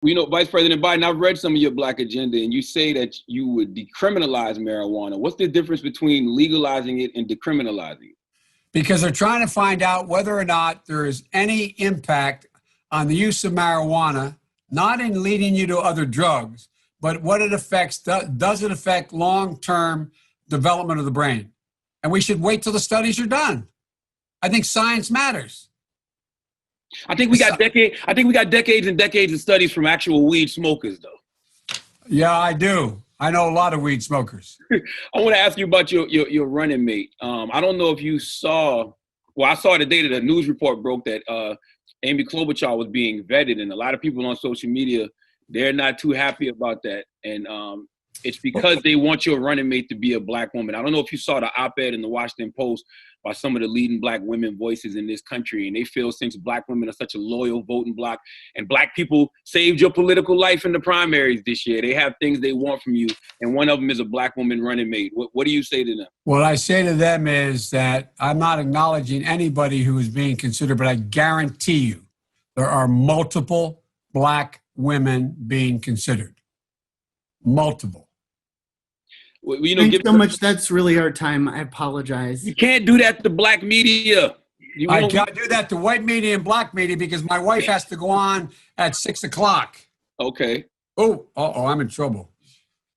You know, Vice President Biden, I've read some of your Black agenda, and you say that you would decriminalize marijuana. What's the difference between legalizing it and decriminalizing it? Because they're trying to find out whether or not there is any impact on the use of marijuana, not in leading you to other drugs, but what it affects. Does it affect long-term development of the brain? And we should wait till the studies are done. I think science matters. I think we got decades and decades of studies from actual weed smokers, though. Yeah, I do. I know a lot of weed smokers. I want to ask you about your running mate. I don't know if you saw. Well, I saw today that a news report broke that Amy Klobuchar was being vetted, and a lot of people on social media, they're not too happy about that, and it's because they want your running mate to be a Black woman. I don't know if you saw the op-ed in the Washington Post by some of the leading Black women voices in this country. And they feel since Black women are such a loyal voting bloc and Black people saved your political life in the primaries this year, they have things they want from you. And one of them is a Black woman running mate. What do you say to them? What I say to them is that I'm not acknowledging anybody who is being considered, but I guarantee you there are multiple Black women being considered. Multiple. Well, you know, thanks so much. That's really our time. I apologize. You can't do that to Black media. I can't do that to white media and Black media because my wife has to go on at 6 o'clock. Okay. Oh, I'm in trouble.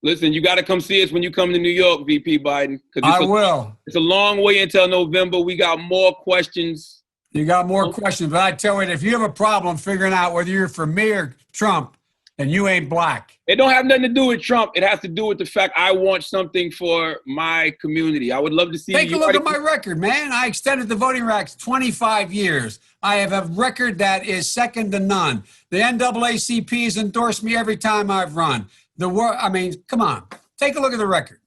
Listen, you got to come see us when you come to New York, VP Biden. I will. It's a long way until November. We got more questions. You got more questions, but I tell you, if you have a problem figuring out whether you're for me or Trump, then you ain't Black. It don't have nothing to do with Trump. It has to do with the fact I want something for my community. I would love to see. Take a look at my record, man. I extended the voting rights 25 years. I have a record that is second to none. The NAACP has endorsed me every time I've run. I mean, come on. Take a look at the record.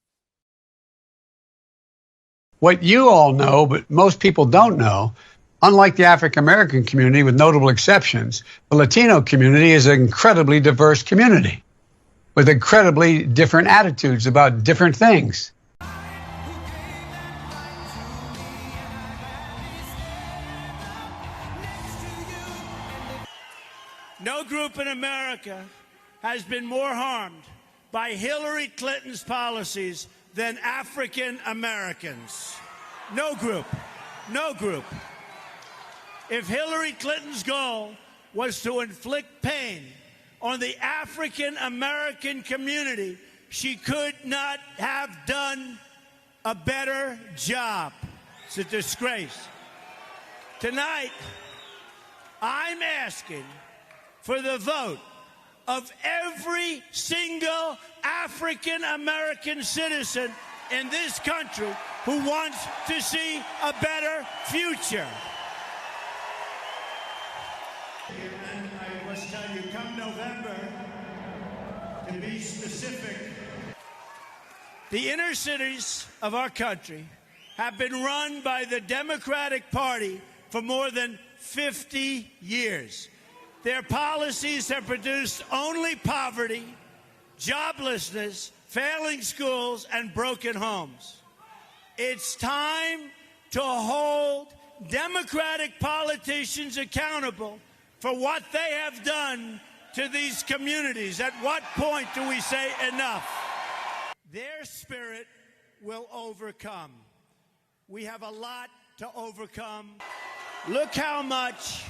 What you all know, but most people don't know, unlike the African-American community, with notable exceptions, the Latino community is an incredibly diverse community with incredibly different attitudes about different things. No group in America has been more harmed by Hillary Clinton's policies than African Americans. No group. No group. If Hillary Clinton's goal was to inflict pain on the African American community, she could not have done a better job. It's a disgrace. Tonight, I'm asking for the vote of every single African American citizen in this country who wants to see a better future. And I must tell you, come November, to be specific, the inner cities of our country have been run by the Democratic Party for more than 50 years. Their policies have produced only poverty, joblessness, failing schools, and broken homes. It's time to hold Democratic politicians accountable for what they have done to these communities. At what point do we say enough? Their spirit will overcome. We have a lot to overcome. Look how much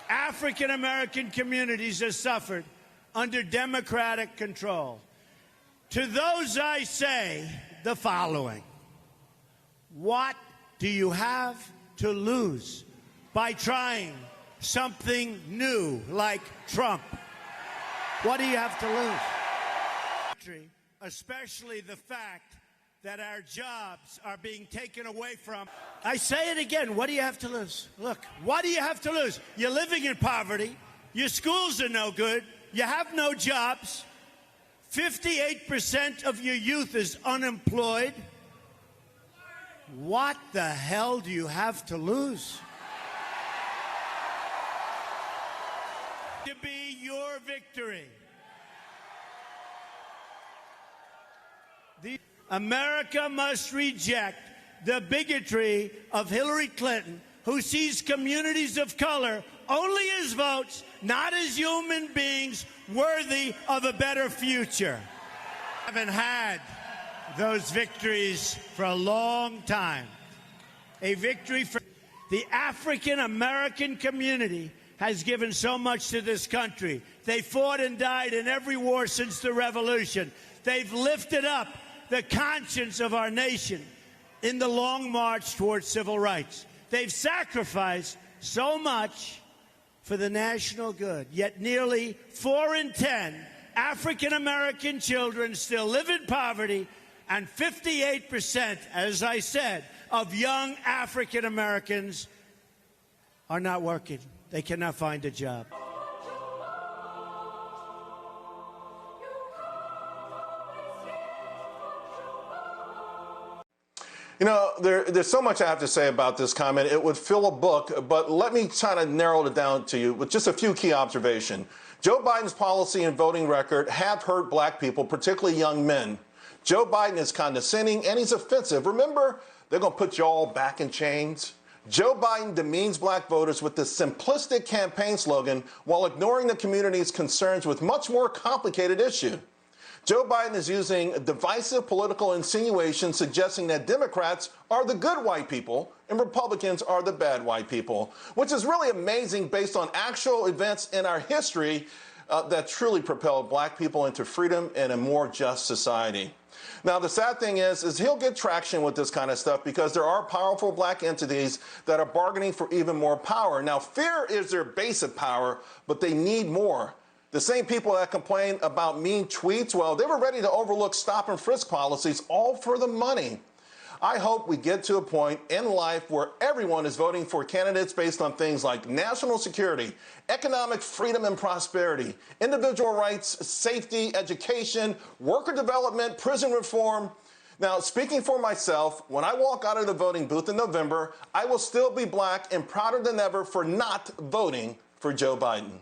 African American communities have suffered under Democratic control. To those I say the following: what do you have to lose by trying something new like Trump? What do you have to lose? Especially the fact that our jobs are being taken away from. I say it again, what do you have to lose? Look, what do you have to lose? You're living in poverty, your schools are no good, you have no jobs, 58% of your youth is unemployed. What the hell do you have to lose? To be your victory. America must reject the bigotry of Hillary Clinton, who sees communities of color only as votes, not as human beings worthy of a better future. I haven't had those victories for a long time. A victory for the African American community has given so much to this country. They fought and died in every war since the Revolution. They've lifted up the conscience of our nation in the long march towards civil rights. They've sacrificed so much for the national good, yet nearly 4 in 10 African American children still live in poverty, and 58%, as I said, of young African Americans are not working. They cannot find a job. You know, there's so much I have to say about this comment. It would fill a book, but let me try to narrow it down to you with just a few key observations. Joe Biden's policy and voting record have hurt black people, particularly young men. Joe Biden is condescending and he's offensive. Remember, they're going to put you all back in chains. Joe Biden demeans black voters with this simplistic campaign slogan while ignoring the community's concerns with much more complicated issues. Joe Biden is using divisive political insinuations suggesting that Democrats are the good white people and Republicans are the bad white people, which is really amazing based on actual events in our history that truly propelled black people into freedom and a more just society. Now, the sad thing is he'll get traction with this kind of stuff because there are powerful black entities that are bargaining for even more power. Now, fear is their base of power, but they need more. The same people that complain about mean tweets, well, they were ready to overlook stop and frisk policies, all for the money. I hope we get to a point in life where everyone is voting for candidates based on things like national security, economic freedom and prosperity, individual rights, safety, education, worker development, prison reform. Now, speaking for myself, when I walk out of the voting booth in November, I will still be black and prouder than ever for not voting for Joe Biden.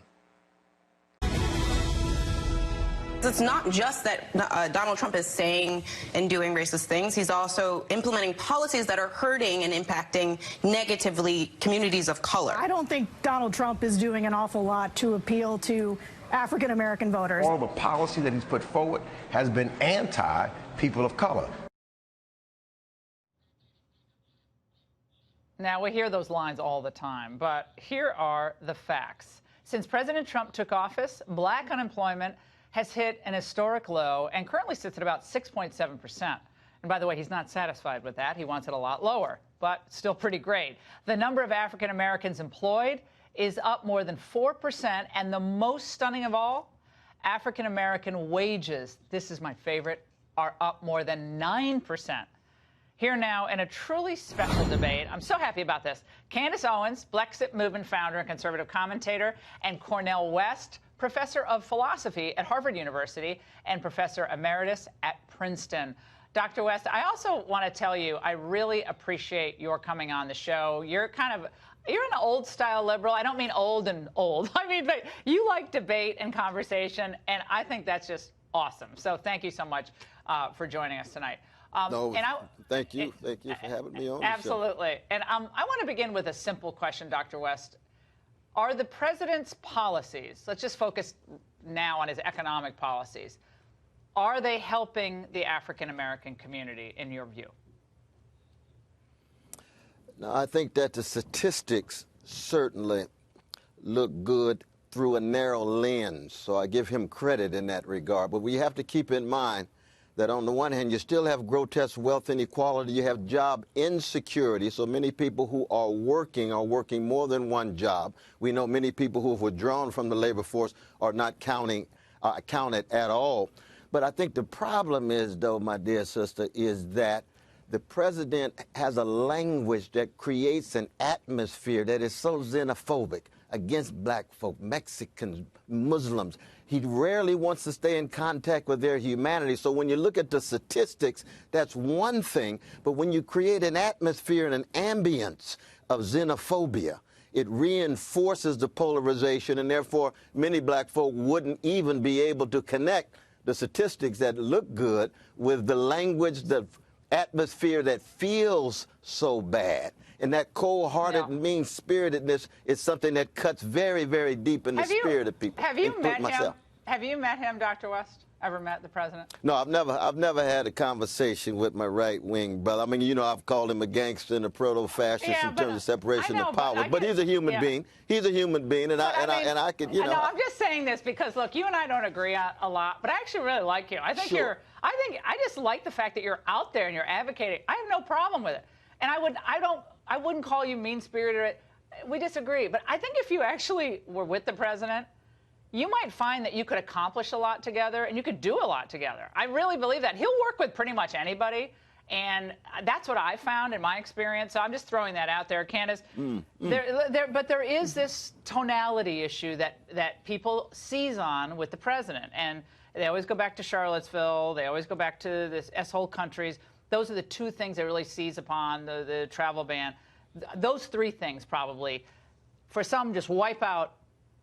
It's not just that Donald Trump is saying and doing racist things. He's also implementing policies that are hurting and impacting negatively communities of color. I don't think Donald Trump is doing an awful lot to appeal to African American voters. All of the policy that he's put forward has been anti-people of color. Now, we hear those lines all the time, but here are the facts. Since President Trump took office, black unemployment has hit an historic low and currently sits at about 6.7%. And by the way, he's not satisfied with that. He wants it a lot lower, but still pretty great. The number of African Americans employed is up more than 4%. And the most stunning of all, African American wages, this is my favorite, are up more than 9%. Here now in a truly special debate. I'm so happy about this. Candace Owens, Brexit Movement founder and conservative commentator, and Cornel West, professor of philosophy at Harvard University and professor emeritus at Princeton. Dr. West, I also want to tell you, I really appreciate your coming on the show. You're an old style liberal. I don't mean old and old. I mean, but you like debate and conversation, and I think that's just awesome. So thank you so much for joining us tonight. No, and thank you. Thank you for having me on the show. Absolutely. And I want to begin with a simple question, Dr. West. Are the president's policies, let's just focus now on his economic policies, are they helping the African-American community, in your view? Now, I think that the statistics certainly look good through a narrow lens, so I give him credit in that regard. But we have to keep in mind that on the one hand, you still have grotesque wealth inequality, you have job insecurity, so many people who are working more than one job. We know many people who have withdrawn from the labor force are not counted at all. But I think the problem is, though, my dear sister, is that the president has a language that creates an atmosphere that is so xenophobic against black folk, Mexicans, Muslims. He rarely wants to stay in contact with their humanity. So when you look at the statistics, that's one thing. But when you create an atmosphere and an ambience of xenophobia, it reinforces the polarization, and therefore many black folk wouldn't even be able to connect the statistics that look good with the language, the atmosphere that feels so bad. And that cold-hearted, mean-spiritedness is something that cuts very, very deep in the spirit of people. Have you met him? Have you met him, Dr. West? Ever met the president? No, I've never had a conversation with my right-wing brother. I mean, you know, I've called him a gangster and a proto-fascist in terms of separation of power. But he's a human being. He's a human being, and I could, you know. No, I'm just saying this because, look, you and I don't agree a lot, but I actually really like you. I think I just like the fact that you're out there and you're advocating. I have no problem with it, and I wouldn't call you mean-spirited. We disagree, but I think if you actually were with the president, you might find that you could accomplish a lot together and you could do a lot together. I really believe that. He'll work with pretty much anybody, and that's what I found in my experience. So I'm just throwing that out there, Candace. But there is this tonality issue that people seize on with the president, and they always go back to Charlottesville. They always go back to this S-hole countries. Those are the two things they really seize upon, the travel ban. Those three things probably, for some, just wipe out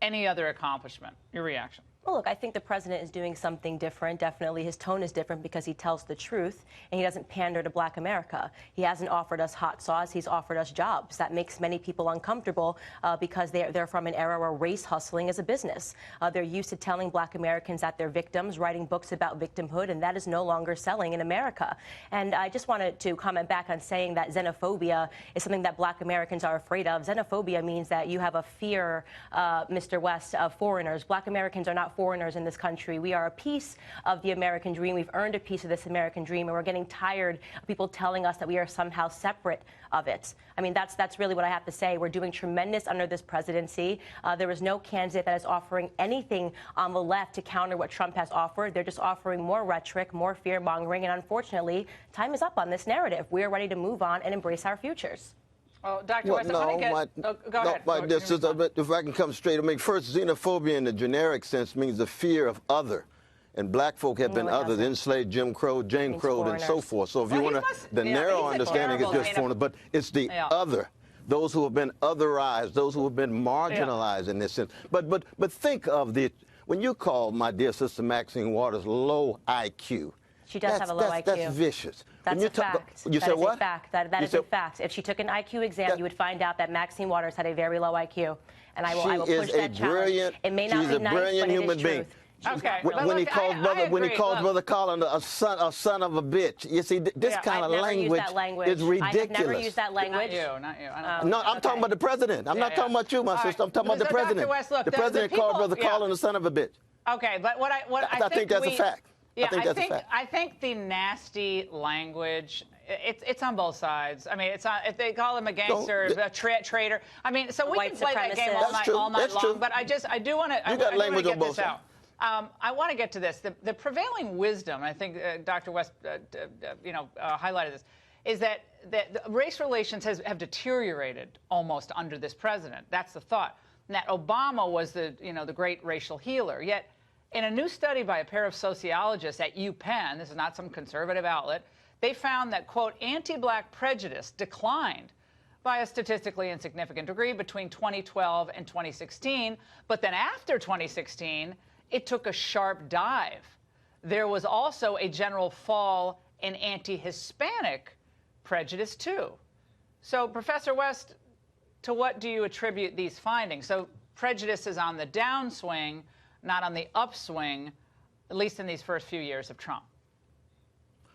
any other accomplishment. Your reaction? Well, look, I think the president is doing something different. Definitely his tone is different because he tells the truth and he doesn't pander to black America. He hasn't offered us hot sauce. He's offered us jobs. That makes many people uncomfortable because they're from an era where race hustling is a business. They're used to telling black Americans that they're victims, writing books about victimhood, and that is no longer selling in America. And I just wanted to comment back on saying that xenophobia is something that black Americans are afraid of. Xenophobia means that you have a fear, Mr. West, of foreigners. Black Americans are not foreigners in this country. We are a piece of the American dream. We've earned a piece of this American dream, and we're getting tired of people telling us that we are somehow separate of it. I mean, that's really what I have to say. We're doing tremendous under this presidency. There is no candidate that is offering anything on the left to counter what Trump has offered. They're just offering more rhetoric, more fear-mongering, and unfortunately, time is up on this narrative. We are ready to move on and embrace our futures. Oh, Dr. West, go ahead. If I can come straight, I mean, first, xenophobia in the generic sense means the fear of other. And black folk have been othered, enslaved, Jim Crow, Jane Crow, and so forth. So if you want the narrow understanding is just foreigner, but it's the other. Those who have been otherized, those who have been marginalized in this sense. But think of when you call my dear sister Maxine Waters low IQ. She does have a low IQ. That's vicious. That's a fact. You said what? That is a fact. If she took an IQ exam, you would find out that Maxine Waters had a very low IQ. And I will push that challenge. It may not be nice, but it is truth. Okay. When he calls Brother Collin a son of a bitch, you see, this kind of language is ridiculous. I have never used that language. Not you. No, I'm talking about the president. I'm not talking about you, my sister. I'm talking about the president. Dr. West, look, the president called Brother Collin a son of a bitch. Okay, but I think that's a fact. Yeah, I think the nasty language, it's on both sides. I mean, if they call him a gangster, a traitor. I mean, so we can play that game all night long. But I do want to get this out. I want to get to this. The prevailing wisdom, I think Dr. West, highlighted this, is that race relations have deteriorated almost under this president. That's the thought. And that Obama was the great racial healer. Yet, in a new study by a pair of sociologists at UPenn, this is not some conservative outlet, they found that, quote, anti-black prejudice declined by a statistically insignificant degree between 2012 and 2016. But then after 2016, it took a sharp dive. There was also a general fall in anti-Hispanic prejudice too. So, Professor West, to what do you attribute these findings? So prejudice is on the downswing, not on the upswing, at least in these first few years of Trump.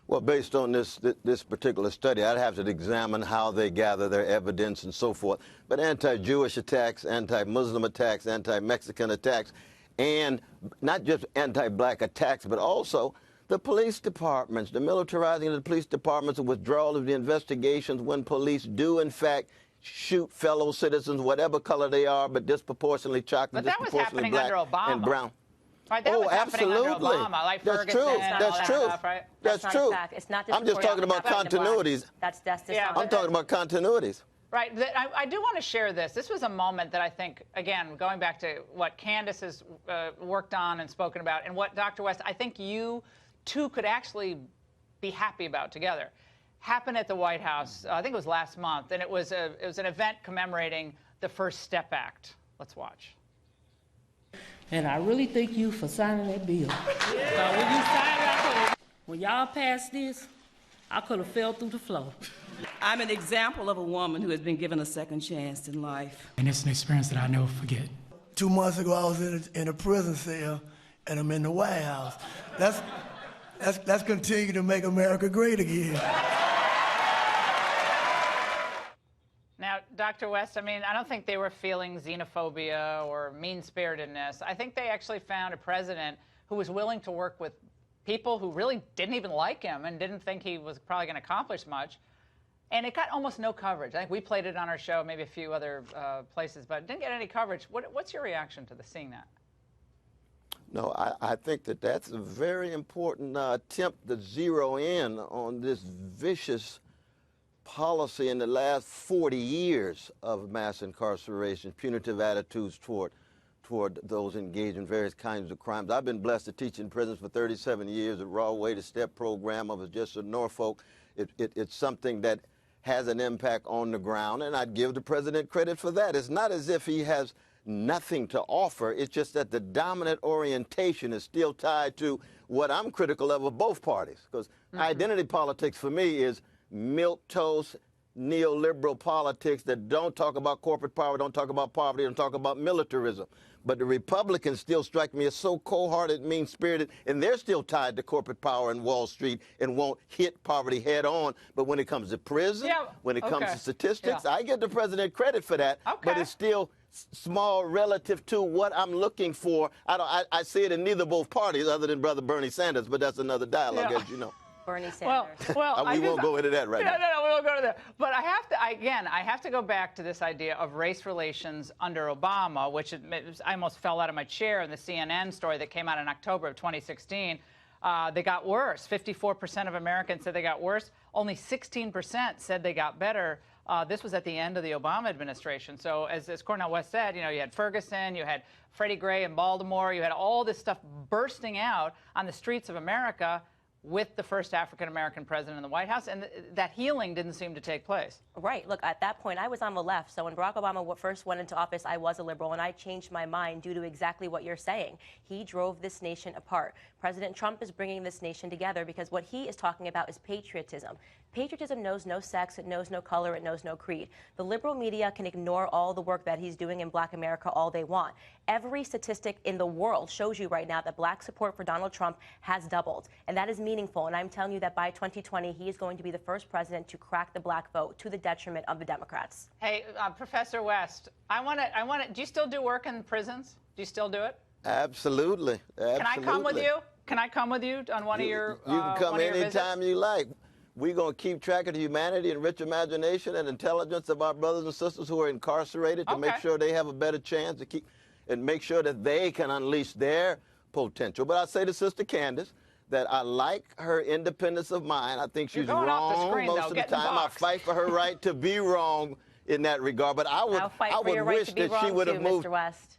Well, based on this particular study, I'd have to examine how they gather their evidence and so forth. But anti-Jewish attacks, anti-Muslim attacks, anti-Mexican attacks, and not just anti-black attacks, but also the police departments, the militarizing of the police departments, the withdrawal of the investigations when police do, in fact, shoot fellow citizens, whatever color they are, but disproportionately chocolate, but that was disproportionately happening black under Obama. and brown. Right, that was absolutely. Under Obama, like That's Ferguson true. and That's all true. That stuff, right? That's not true. a fact. It's not I'm just talking about continuities. That's yeah, I'm talking about continuities. Right. I do want to share this. This was a moment that I think, again, going back to what Candace has worked on and spoken about, and what Dr. West, I think you two could actually be happy about together. Happened at the White House, I think it was last month, and it was an event commemorating the First Step Act. Let's watch. And I really thank you for signing that bill. When y'all passed this, I could have fell through the floor. I'm an example of a woman who has been given a second chance in life. And it's an experience that I never forget. 2 months ago, I was in a prison cell, and I'm in the White House. Let's continue to make America great again. Now, Dr. West, I mean, I don't think they were feeling xenophobia or mean-spiritedness. I think they actually found a president who was willing to work with people who really didn't even like him and didn't think he was probably going to accomplish much. And it got almost no coverage. I think we played it on our show, maybe a few other places, but it didn't get any coverage. What's your reaction to seeing that? No, I think that's a very important attempt to zero in on this vicious policy in the last 40 years of mass incarceration, punitive attitudes toward those engaged in various kinds of crimes. I've been blessed to teach in prisons for 37 years. The Raw Way to Step program. I was just in Norfolk. It's something that has an impact on the ground, and I'd give the president credit for that. It's not as if he has nothing to offer. It's just that the dominant orientation is still tied to what I'm critical of both parties. Because identity politics for me is milquetoast, neoliberal politics that don't talk about corporate power, don't talk about poverty, don't talk about militarism. But the Republicans still strike me as so cold-hearted, mean-spirited, and they're still tied to corporate power and Wall Street and won't hit poverty head-on. But when it comes to prison, when it comes to statistics, I give the president credit for that, but it's still small relative to what I'm looking for. I see it in neither both parties other than Brother Bernie Sanders, but that's another dialogue, as you know. Bernie Sanders. Well, we won't go into that right now. No, we won't go to that. But I have to go back to this idea of race relations under Obama, which I almost fell out of my chair in the CNN story that came out in October of 2016. They got worse. 54% of Americans said they got worse. Only 16% said they got better. This was at the end of the Obama administration. So as Cornel West said, you had Ferguson, you had Freddie Gray in Baltimore, you had all this stuff bursting out on the streets of America with the first African-American president in the White House, and that healing didn't seem to take place. Right. Look, at that point, I was on the left. So when Barack Obama first went into office, I was a liberal, and I changed my mind due to exactly what you're saying. He drove this nation apart. President Trump is bringing this nation together because what he is talking about is patriotism. Patriotism knows no sex, it knows no color, it knows no creed. The liberal media can ignore all the work that he's doing in Black America all they want. Every statistic in the world shows you right now that Black support for Donald Trump has doubled, and that is meaningful. And I'm telling you that by 2020, he is going to be the first president to crack the Black vote to the detriment of the Democrats. Hey, Professor West, I want to. Do you still do work in prisons? Do you still do it? Absolutely. Can I come with you? Can I come with you on one of your? You can come anytime you like. We're going to keep track of the humanity and rich imagination and intelligence of our brothers and sisters who are incarcerated to make sure they have a better chance to keep and make sure that they can unleash their potential. But I say to Sister Candace that I like her independence of mind. I think she's wrong most of the time. I fight for her right to be wrong in that regard. But I would wish that she would have moved. Mr. West.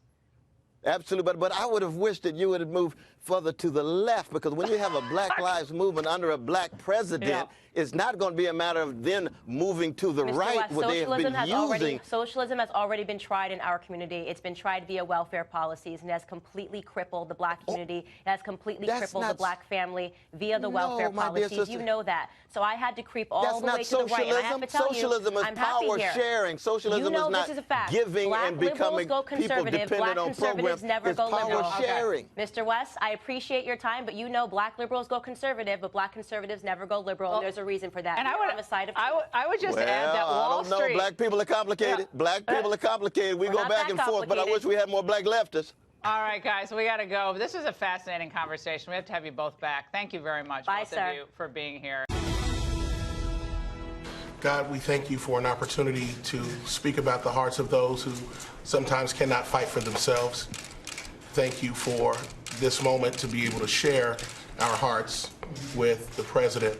Absolutely, but I would have wished that you would have moved further to the left, because when you have a Black Lives Movement under a black president, it's not going to be a matter of then moving to the Mr. right, West, where they have been using. Socialism has already been tried in our community. It's been tried via welfare policies and has completely crippled the black community. It has completely crippled the black family via the welfare policies. You know that. So I had to creep all the way to the right. And I have to tell Socialism you, is I'm happy power here. sharing. Socialism you know is not this is a fact. giving black and becoming go people conservative. dependent Black on conservatives programs. never It's go power liberal. sharing. Mr. West, I appreciate your time, but you know black liberals go conservative, but black conservatives never go liberal, and there's a reason for that. And I would just add that Wall I don't know. Street. Black people are complicated. Black people are complicated. We We're go not back that and forth, but I wish we had more black leftists. All right, guys, we got to go. This was a fascinating conversation. We have to have you both back. Thank you very much, both of you, for being here. God, we thank you for an opportunity to speak about the hearts of those who sometimes cannot fight for themselves. Thank you for this moment to be able to share our hearts with the president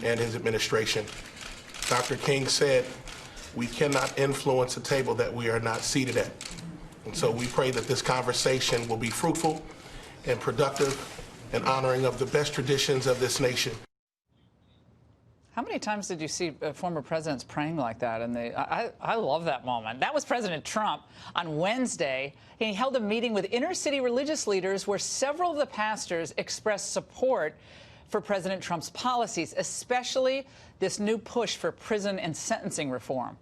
and his administration. Dr. King said, we cannot influence a table that we are not seated at. And so we pray that this conversation will be fruitful and productive and honoring of the best traditions of this nation. How many times did you see former presidents praying like that? And I love that moment. That was President Trump on Wednesday. He held a meeting with inner city religious leaders where several of the pastors expressed support for President Trump's policies, especially this new push for prison and sentencing reform.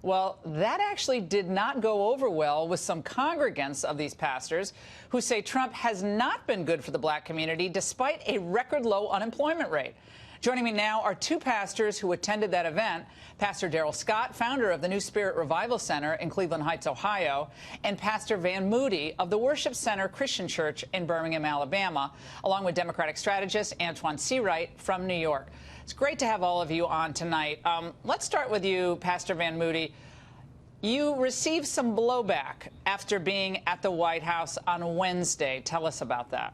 Well, that actually did not go over well with some congregants of these pastors who say Trump has not been good for the black community despite a record low unemployment rate. Joining me now are two pastors who attended that event, Pastor Darrell Scott, founder of the New Spirit Revival Center in Cleveland Heights, Ohio, and Pastor Van Moody of the Worship Center Christian Church in Birmingham, Alabama, along with Democratic strategist Antoine Seawright from New York. It's great to have all of you on tonight. Let's start with you, Pastor Van Moody. You received some blowback after being at the White House on Wednesday. Tell us about that.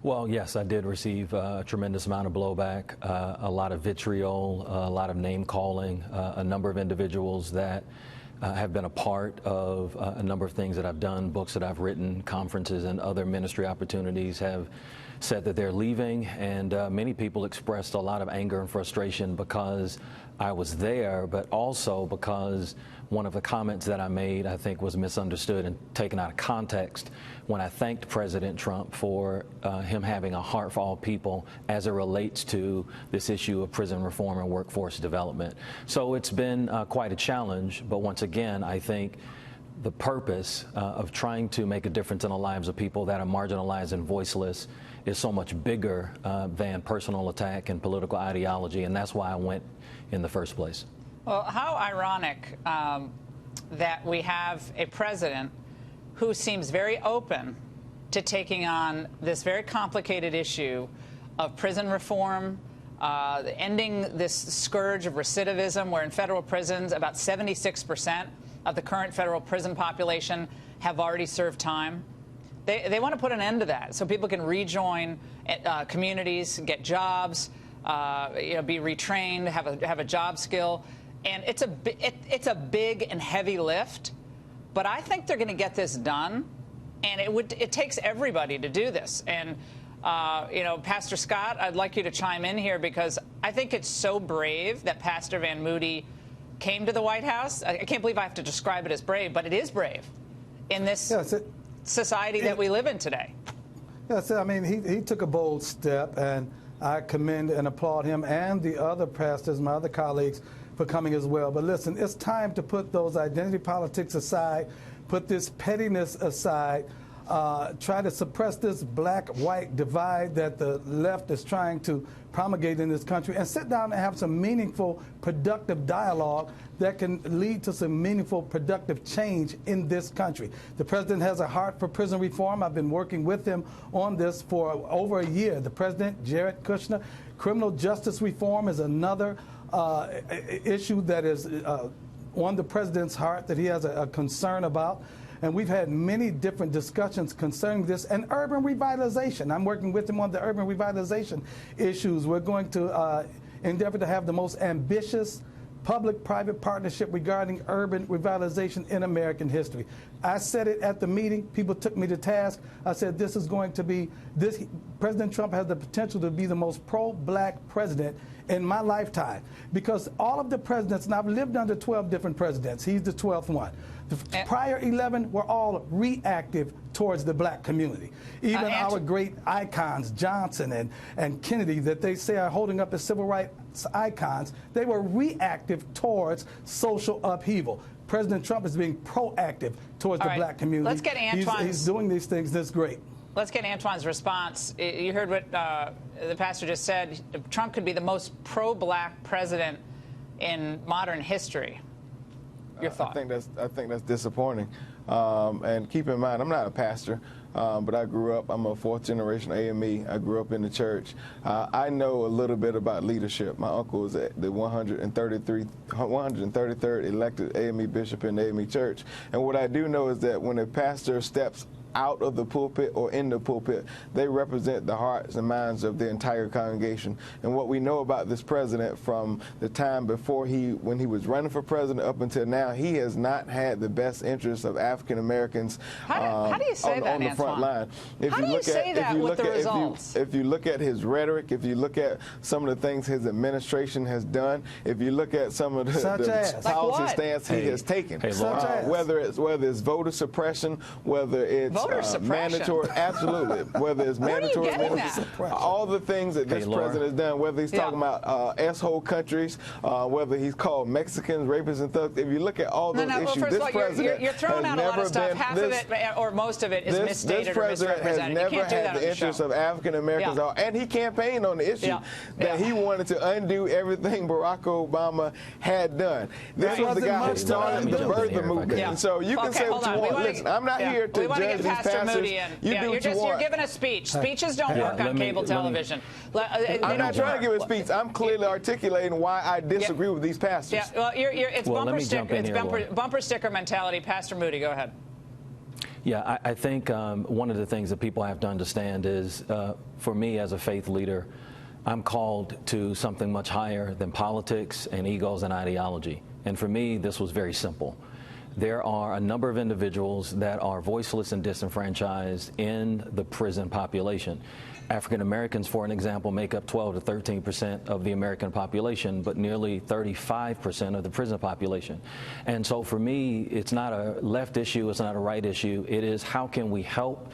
Well, yes, I did receive a tremendous amount of blowback, a lot of vitriol, a lot of name calling, a number of individuals that have been a part of a number of things that I've done, books that I've written, conferences and other ministry opportunities have said that they're leaving, and many people expressed a lot of anger and frustration because I was there, but also because one of the comments that I made, I think, was misunderstood and taken out of context when I thanked President Trump for him having a heart for all people as it relates to this issue of prison reform and workforce development. So it's been quite a challenge, but once again, I think the purpose of trying to make a difference in the lives of people that are marginalized and voiceless is so much bigger than personal attack and political ideology, and that's why I went in the first place. Well, how ironic that we have a president who seems very open to taking on this very complicated issue of prison reform, ending this scourge of recidivism, where in federal prisons about 76% of the current federal prison population have already served time. They want to put an end to that so people can rejoin communities, get jobs, be retrained, have a job skill. And it's a big and heavy lift, but I think they're going to get this done, and it takes everybody to do this. And Pastor Scott, I'd like you to chime in here because I think it's so brave that Pastor Van Moody came to the White House. I can't believe I have to describe it as brave, but it is brave in this society that we live in today. Yes, I mean, he took a bold step, and I commend and applaud him and the other pastors, my other colleagues, for coming as well. But listen, it's time to put those identity politics aside, put this pettiness aside, try to suppress this black-white divide that the left is trying to promulgate in this country, and sit down and have some meaningful, productive dialogue that can lead to some meaningful, productive change in this country. The president has a heart for prison reform. I've been working with him on this for over a year. The president, Jared Kushner, criminal justice reform is another issue that is on the president's heart that he has a concern about. And we've had many different discussions concerning this, and urban revitalization. I'm working with him on the urban revitalization issues. We're going to endeavor to have the most ambitious public-private partnership regarding urban revitalization in American history. I said it at the meeting. People took me to task. I said this is going to be, President Trump has the potential to be the most pro-black president in my lifetime, because all of the presidents, and I've lived under 12 different presidents, he's the 12th one. The prior 11 were all reactive towards the black community. Even our great icons, Johnson and Kennedy, that they say are holding up as civil rights icons, they were reactive towards social upheaval. President Trump is being proactive towards the black community. Let's get Antoine's. He's doing these things that's great. Let's get Antoine's response. You heard what the pastor just said. Trump could be the most pro-black president in modern history. Your thought? I think that's disappointing. And keep in mind, I'm not a pastor, but I grew up. I'm a fourth generation AME. I grew up in the church. I know a little bit about leadership. My uncle was the 133rd elected AME bishop in the AME church. And what I do know is that when a pastor steps out of the pulpit or in the pulpit, they represent the hearts and minds of the entire congregation. And what we know about this president from the time before when he was running for president up until now, he has not had the best interests of African Americans how do you say that, on the front line. If how do you say that with the results? If you look at his rhetoric, if you look at some of the things his administration has done, if you look at some of the policy stance he has taken, whether it's voter suppression, whether it's mandatory, absolutely. Whether it's mandatory, all the things that this president has done, whether he's talking about S-hole countries, whether he's called Mexicans, rapists, and thugs. If you look at all those issues, this president you're throwing out a lot of stuff. Half of it, or most of it, is misstated or misrepresented. This president has never had the interests of African Americans, and he campaigned on the issue that he wanted to undo everything Barack Obama had done. This was the guy who started the birther movement. And so you can say what you want. Listen, I'm not here to judge Pastor Moody in. You're giving a speech. Speeches don't work on cable television. I'm not trying to give a speech. I'm clearly articulating why I disagree with these pastors. Yeah, well, it's bumper sticker mentality. Pastor Moody, go ahead. Yeah, I think one of the things that people have to understand is, for me as a faith leader, I'm called to something much higher than politics and egos and ideology. And for me, this was very simple. There are a number of individuals that are voiceless and disenfranchised in the prison population. African Americans, for an example, make up 12 to 13% of the American population, but nearly 35% of the prison population. And so for me, it's not a left issue, it's not a right issue. It is how can we help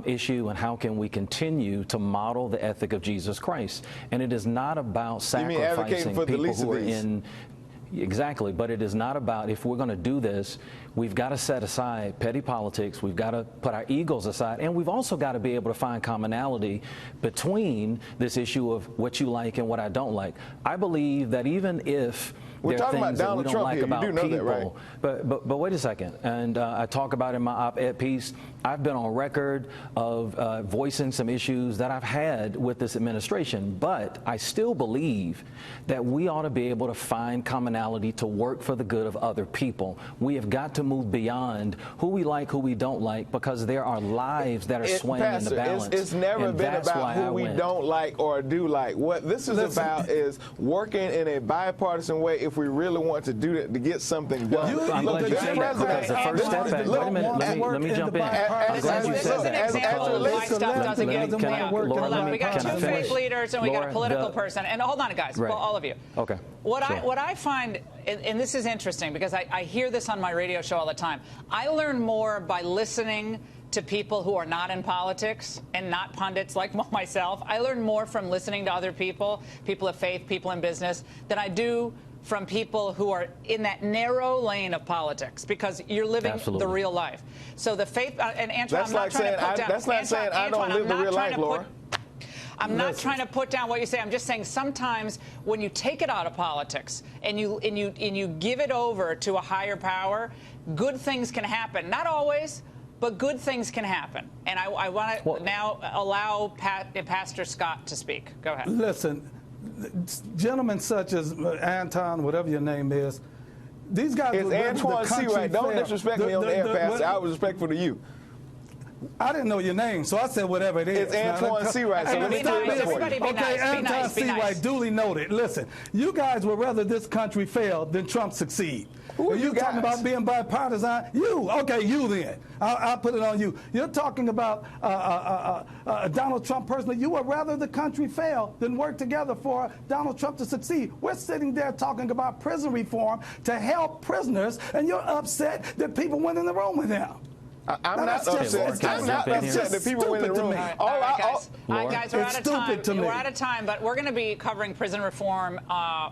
issue and how can we continue to model the ethic of Jesus Christ. And it is not about sacrificing people who are in... Exactly, but it is not about, if we're going to do this, we've got to set aside petty politics, we've got to put our egos aside, and we've also got to be able to find commonality between this issue of what you like and what I don't like. I believe that even if we're talking about Donald Trump here, you do know that, right? But wait a second, and I talk about in my op-ed piece, I've been on record of voicing some issues that I've had with this administration, but I still believe that we ought to be able to find commonality to work for the good of other people. We have got to move beyond who we like, who we don't like, because there are lives that are swaying in the balance. It's never been about who we don't like or do like. What this is about is working in a bipartisan way if we really want to do that, to get something done. I'm glad you said that, because the first step back, wait a minute, let me jump in. I'm glad you said that. This is an example of why stuff doesn't get done. Hold on, we got two faith leaders and we got a political person. And hold on, guys, all of you. Okay. What I find, and this is interesting because I hear this on my radio show all the time, I learn more by listening to people who are not in politics and not pundits like myself. I learn more from listening to other people, people of faith, people in business, than I do from people who are in that narrow lane of politics, because you're living the real life. So the faith, and Antoine, I'm not trying to put down. That's not saying I don't live the real life, Laura. I'm not trying to put down what you say. I'm just saying sometimes when you take it out of politics and you give it over to a higher power, good things can happen. Not always, but good things can happen. And I want to now allow Pastor Scott to speak. Go ahead. Listen, gentlemen such as Anton, whatever your name is, these guys. It's Antoine C. Right? Don't disrespect me on the air, Pastor. I was respectful to you. I didn't know your name, so I said whatever it is. It's Antoine Seawright. So Everybody be nice. Antoine Seawright, duly noted. Listen, you guys would rather this country fail than Trump succeed. Who are you guys? Talking about being bipartisan? You. Okay, you then. I'll put it on you. You're talking about Donald Trump personally. You would rather the country fail than work together for Donald Trump to succeed. We're sitting there talking about prison reform to help prisoners, and you're upset that people went in the room with him. I'm not upset. I'm not upset that people went in the room. All right, guys, we're out of time. We're out of time, but we're going to be covering prison reform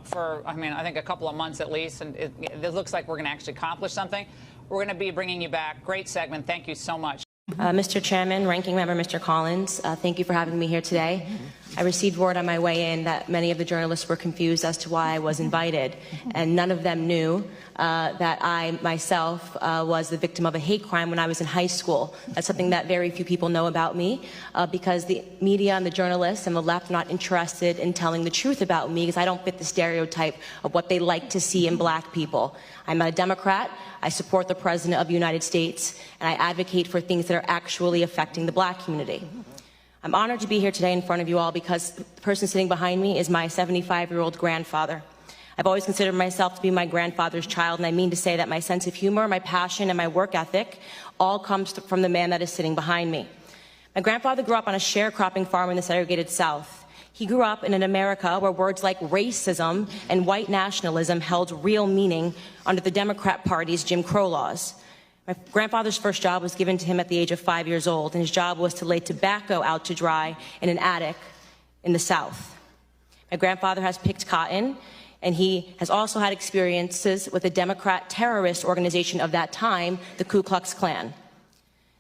for, I think a couple of months at least, and it looks like we're going to actually accomplish something. We're going to be bringing you back. Great segment. Thank you so much. Mr. Chairman, Ranking Member Mr. Collins, thank you for having me here today. I received word on my way in that many of the journalists were confused as to why I was invited, and none of them knew that I myself was the victim of a hate crime when I was in high school. That's something that very few people know about me because the media and the journalists and the left are not interested in telling the truth about me because I don't fit the stereotype of what they like to see in black people. I'm a Democrat. I support the President of the United States, and I advocate for things that are actually affecting the black community. I'm honored to be here today in front of you all because the person sitting behind me is my 75-year-old grandfather. I've always considered myself to be my grandfather's child, and I mean to say that my sense of humor, my passion, and my work ethic all comes from the man that is sitting behind me. My grandfather grew up on a sharecropping farm in the segregated South. He grew up in an America where words like racism and white nationalism held real meaning under the Democrat Party's Jim Crow laws. My grandfather's first job was given to him at the age of 5 years old, and his job was to lay tobacco out to dry in an attic in the South. My grandfather has picked cotton, and he has also had experiences with a Democrat terrorist organization of that time, the Ku Klux Klan.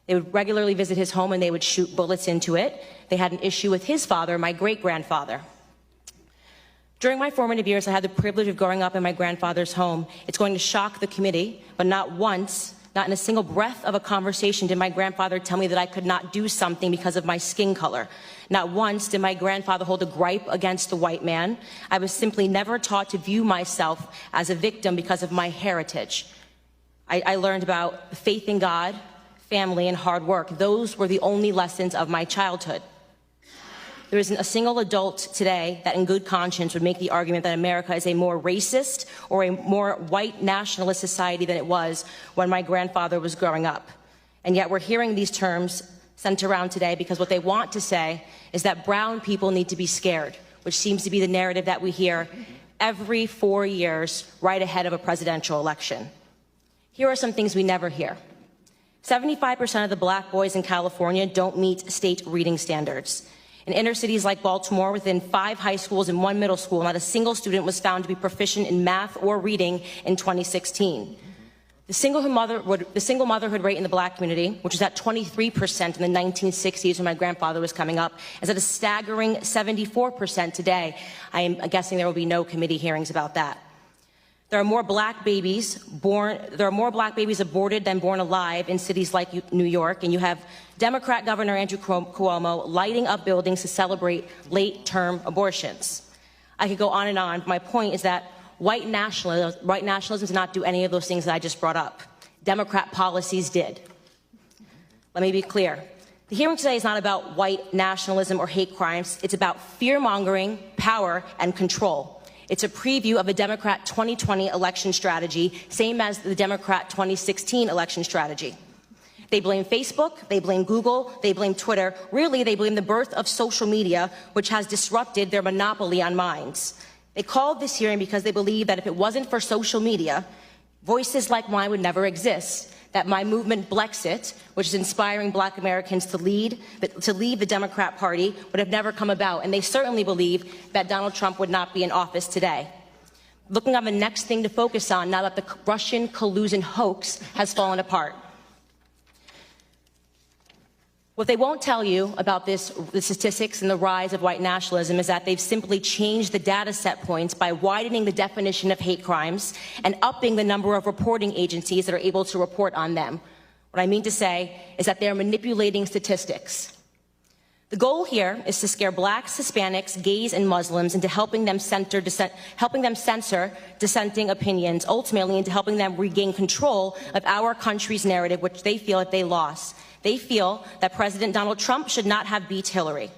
They would regularly visit his home and they would shoot bullets into it. They had an issue with his father, my great-grandfather. During my formative years, I had the privilege of growing up in my grandfather's home. It's going to shock the committee, but not once, not in a single breath of a conversation did my grandfather tell me that I could not do something because of my skin color. Not once did my grandfather hold a gripe against the white man. I was simply never taught to view myself as a victim because of my heritage. I learned about faith in God, family, and hard work. Those were the only lessons of my childhood. There isn't a single adult today that in good conscience would make the argument that America is a more racist or a more white nationalist society than it was when my grandfather was growing up. And yet we're hearing these terms sent around today because what they want to say is that brown people need to be scared, which seems to be the narrative that we hear every 4 years right ahead of a presidential election. Here are some things we never hear. 75% of the black boys in California don't meet state reading standards. In inner cities like Baltimore, within 5 high schools and 1 middle school, not a single student was found to be proficient in math or reading in 2016. The single motherhood rate in the black community, which was at 23% in the 1960s when my grandfather was coming up, is at a staggering 74% today. I am guessing there will be no committee hearings about that. There are more black babies aborted than born alive in cities like New York, and you have Democrat Governor Andrew Cuomo lighting up buildings to celebrate late-term abortions. I could go on and on. My point is that white nationalism does not do any of those things that I just brought up. Democrat policies did. Let me be clear. The hearing today is not about white nationalism or hate crimes. It's about fear-mongering, power, and control. It's a preview of the Democrat 2020 election strategy, same as the Democrat 2016 election strategy. They blame Facebook, they blame Google, they blame Twitter. Really, they blame the birth of social media, which has disrupted their monopoly on minds. They called this hearing because they believe that if it wasn't for social media, voices like mine would never exist, that my movement Blexit, which is inspiring black Americans to leave the Democrat Party, would have never come about. And they certainly believe that Donald Trump would not be in office today. Looking on the next thing to focus on now that the Russian collusion hoax has fallen apart. What they won't tell you about the statistics and the rise of white nationalism is that they've simply changed the data set points by widening the definition of hate crimes and upping the number of reporting agencies that are able to report on them. What I mean to say is that they're manipulating statistics. The goal here is to scare blacks, Hispanics, gays, and Muslims into helping them censor dissenting opinions, ultimately into helping them regain control of our country's narrative, which they feel that they lost. They feel that President Donald Trump should not have beat Hillary.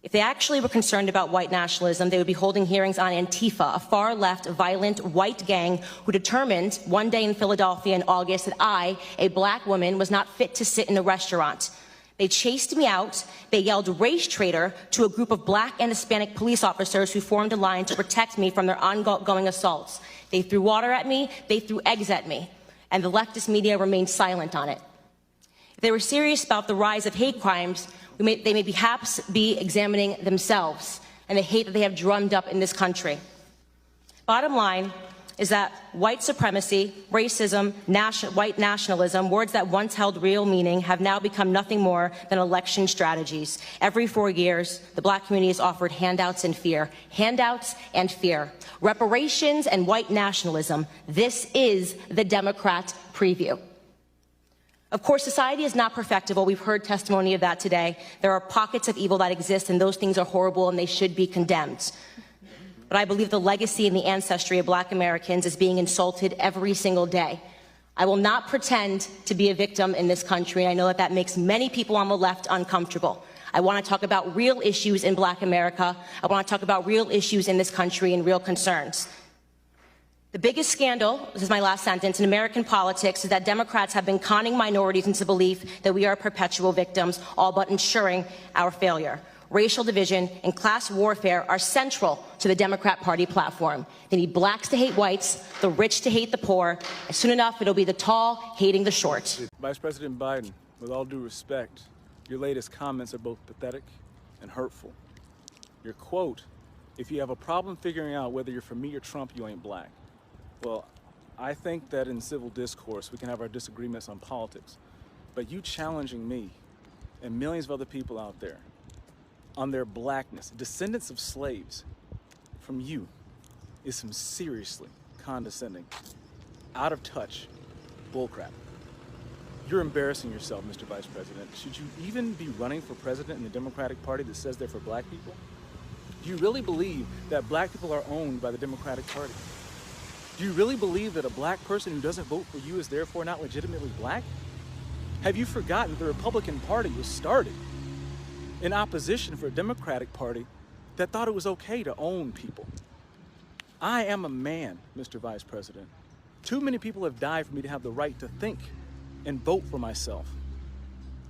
If they actually were concerned about white nationalism, they would be holding hearings on Antifa, a far-left, violent, white gang who determined one day in Philadelphia in August that I, a black woman, was not fit to sit in a restaurant. They chased me out. They yelled race traitor to a group of black and Hispanic police officers who formed a line to protect me from their ongoing assaults. They threw water at me. They threw eggs at me. And the leftist media remained silent on it. If they were serious about the rise of hate crimes, they may perhaps be examining themselves and the hate that they have drummed up in this country. Bottom line is that white supremacy, racism, white nationalism, words that once held real meaning, have now become nothing more than election strategies. Every 4 years, the black community is offered handouts and fear. Handouts and fear. Reparations and white nationalism. This is the Democrat preview. Of course, society is not perfectible. We've heard testimony of that today. There are pockets of evil that exist, and those things are horrible, and they should be condemned. But I believe the legacy and the ancestry of black Americans is being insulted every single day. I will not pretend to be a victim in this country. I know that that makes many people on the left uncomfortable. I want to talk about real issues in black America. I want to talk about real issues in this country and real concerns. The biggest scandal, this is my last sentence, in American politics is that Democrats have been conning minorities into belief that we are perpetual victims, all but ensuring our failure. Racial division and class warfare are central to the Democrat Party platform. They need blacks to hate whites, the rich to hate the poor, and soon enough it'll be the tall hating the short. Vice President Biden, with all due respect, your latest comments are both pathetic and hurtful. Your quote, "If you have a problem figuring out whether you're for me or Trump, you ain't black." Well, I think that in civil discourse we can have our disagreements on politics, but you challenging me and millions of other people out there on their blackness, descendants of slaves, from you, is some seriously condescending, out of touch bullcrap. You're embarrassing yourself, Mr. Vice President. Should you even be running for president in the Democratic Party that says they're for black people? Do you really believe that black people are owned by the Democratic Party? Do you really believe that a black person who doesn't vote for you is therefore not legitimately black? Have you forgotten the Republican Party was started in opposition for a Democratic Party that thought it was okay to own people? I am a man, Mr. Vice President. Too many people have died for me to have the right to think and vote for myself.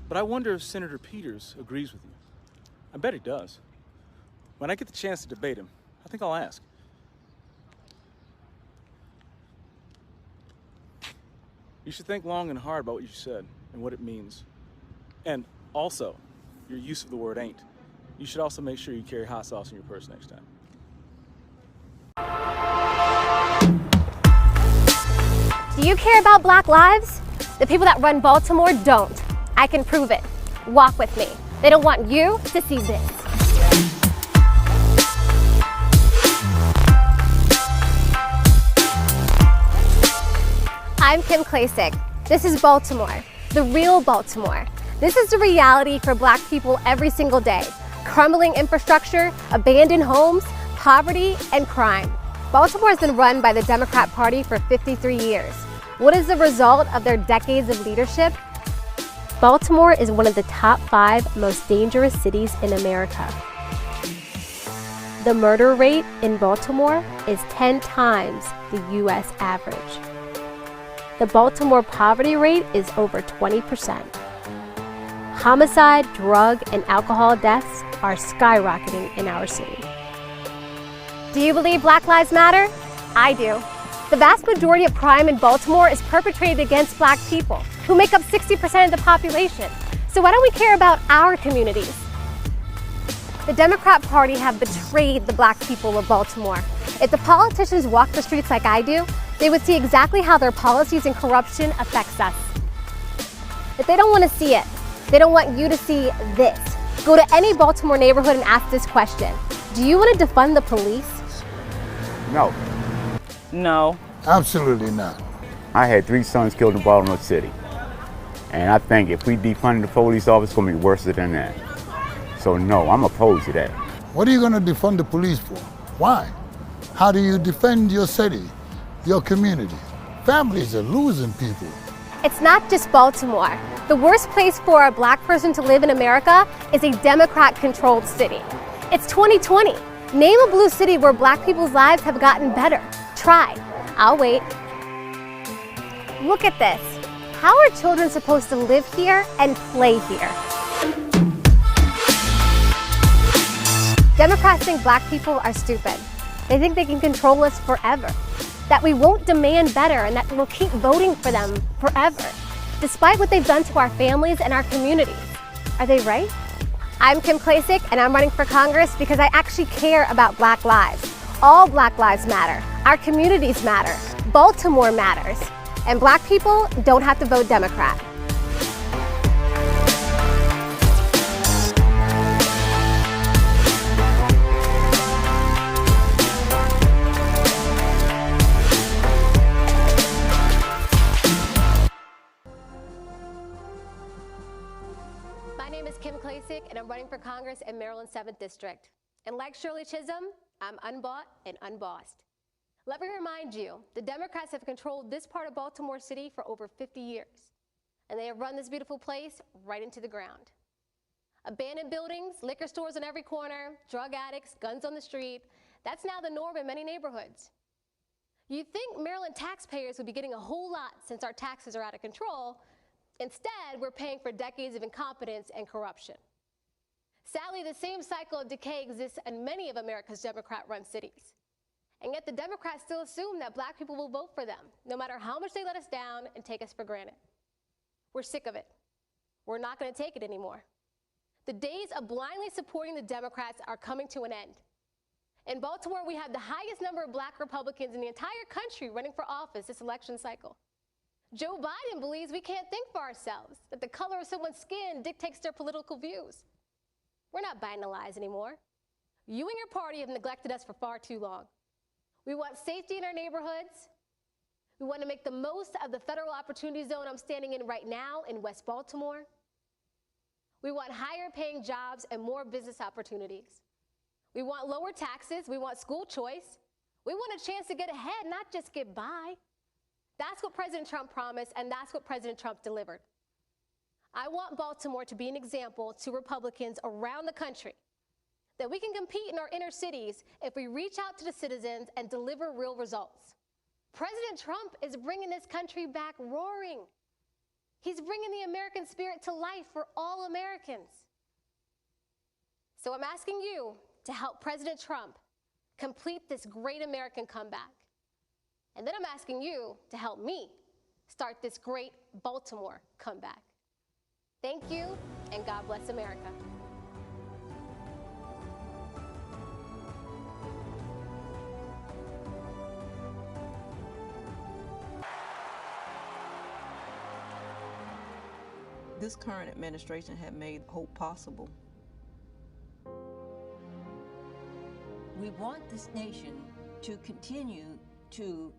But I wonder if Senator Peters agrees with you. I bet he does. When I get the chance to debate him, I think I'll ask. You should think long and hard about what you said and what it means. And also, your use of the word ain't. You should also make sure you carry hot sauce in your purse next time. Do you care about black lives? The people that run Baltimore don't. I can prove it. Walk with me. They don't want you to see this. I'm Kim Klasick. This is Baltimore, the real Baltimore. This is the reality for black people every single day. Crumbling infrastructure, abandoned homes, poverty, and crime. Baltimore has been run by the Democrat Party for 53 years. What is the result of their decades of leadership? Baltimore is one of the top 5 most dangerous cities in America. The murder rate in Baltimore is 10 times the US average. The Baltimore poverty rate is over 20%. Homicide, drug, and alcohol deaths are skyrocketing in our city. Do you believe Black Lives Matter? I do. The vast majority of crime in Baltimore is perpetrated against black people, who make up 60% of the population. So why don't we care about our communities? The Democrat Party have betrayed the black people of Baltimore. If the politicians walked the streets like I do, they would see exactly how their policies and corruption affects us. If they don't want to see it, they don't want you to see this. Go to any Baltimore neighborhood and ask this question. Do you want to defund the police? No. No. Absolutely not. I had 3 sons killed in Baltimore City. And I think if we defund the police office, it's going to be worse than that. So no, I'm opposed to that. What are you going to defund the police for? Why? How do you defend your city, your community? Families are losing people. It's not just Baltimore. The worst place for a black person to live in America is a Democrat-controlled city. It's 2020. Name a blue city where black people's lives have gotten better. Try. I'll wait. Look at this. How are children supposed to live here and play here? Democrats think black people are stupid. They think they can control us forever, that we won't demand better and that we'll keep voting for them forever, despite what they've done to our families and our communities. Are they right? I'm Kim Klacik, and I'm running for Congress because I actually care about black lives. All black lives matter. Our communities matter. Baltimore matters. And black people don't have to vote Democrat. My name is Kim Klacik, and I'm running for Congress in Maryland's 7th District. And like Shirley Chisholm, I'm unbought and unbossed. Let me remind you, the Democrats have controlled this part of Baltimore City for over 50 years, and they have run this beautiful place right into the ground. Abandoned buildings, liquor stores on every corner, drug addicts, guns on the street, that's now the norm in many neighborhoods. You'd think Maryland taxpayers would be getting a whole lot since our taxes are out of control. Instead, we're paying for decades of incompetence and corruption. Sadly, the same cycle of decay exists in many of America's Democrat-run cities. And yet the Democrats still assume that black people will vote for them, no matter how much they let us down and take us for granted. We're sick of it. We're not going to take it anymore. The days of blindly supporting the Democrats are coming to an end. In Baltimore, we have the highest number of black Republicans in the entire country running for office this election cycle. Joe Biden believes we can't think for ourselves, that the color of someone's skin dictates their political views. We're not buying the lies anymore. You and your party have neglected us for far too long. We want safety in our neighborhoods. We want to make the most of the federal opportunity zone I'm standing in right now in West Baltimore. We want higher paying jobs and more business opportunities. We want lower taxes. We want school choice. We want a chance to get ahead, not just get by. That's what President Trump promised, and that's what President Trump delivered. I want Baltimore to be an example to Republicans around the country that we can compete in our inner cities if we reach out to the citizens and deliver real results. President Trump is bringing this country back roaring. He's bringing the American spirit to life for all Americans. So I'm asking you to help President Trump complete this great American comeback. And then I'm asking you to help me start this great Baltimore comeback. Thank you, and God bless America. This current administration had made hope possible. We want this nation to continue to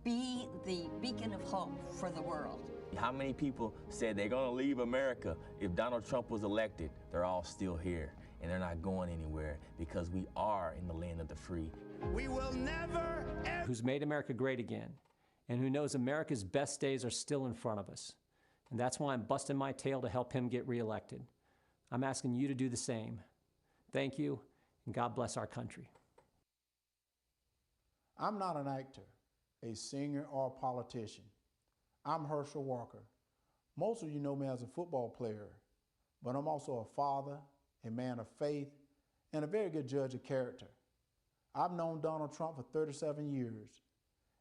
be the beacon of hope for the world. How many people said they're going to leave America if Donald Trump was elected? They're all still here, and they're not going anywhere because we are in the land of the free. We will never, ever... Who's made America great again, and who knows America's best days are still in front of us. And that's why I'm busting my tail to help him get reelected. I'm asking you to do the same. Thank you, and God bless our country. I'm not an actor, a singer, or a politician. I'm Herschel Walker. Most of you know me as a football player, but I'm also a father, a man of faith, and a very good judge of character. I've known Donald Trump for 37 years,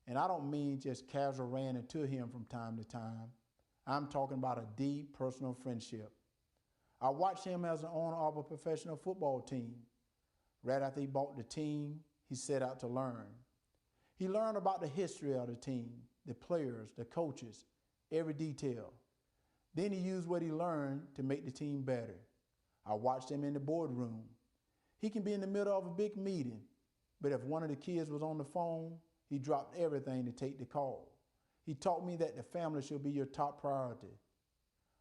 and I don't mean just casual ran into him from time to time. I'm talking about a deep personal friendship. I watched him as an owner of a professional football team. Right after he bought the team, he set out to learn. He learned about the history of the team, the players, the coaches, every detail. Then he used what he learned to make the team better. I watched him in the boardroom. He can be in the middle of a big meeting, but if one of the kids was on the phone, he dropped everything to take the call. He taught me that the family should be your top priority.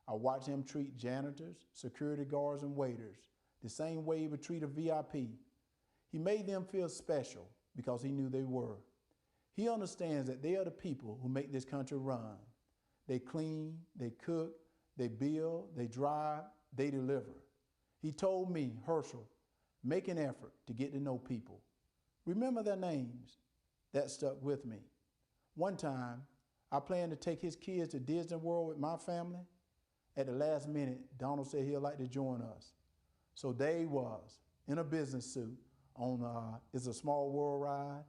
I watched him treat janitors, security guards, and waiters the same way he would treat a VIP. He made them feel special because he knew they were. He understands that they are the people who make this country run. They clean, they cook, they build, they drive, they deliver. He told me, Herschel, make an effort to get to know people. Remember their names. That stuck with me. One time, I planned to take his kids to Disney World with my family. At the last minute, Donald said he'd like to join us. So there he was, in a business suit, on It's a Small World ride.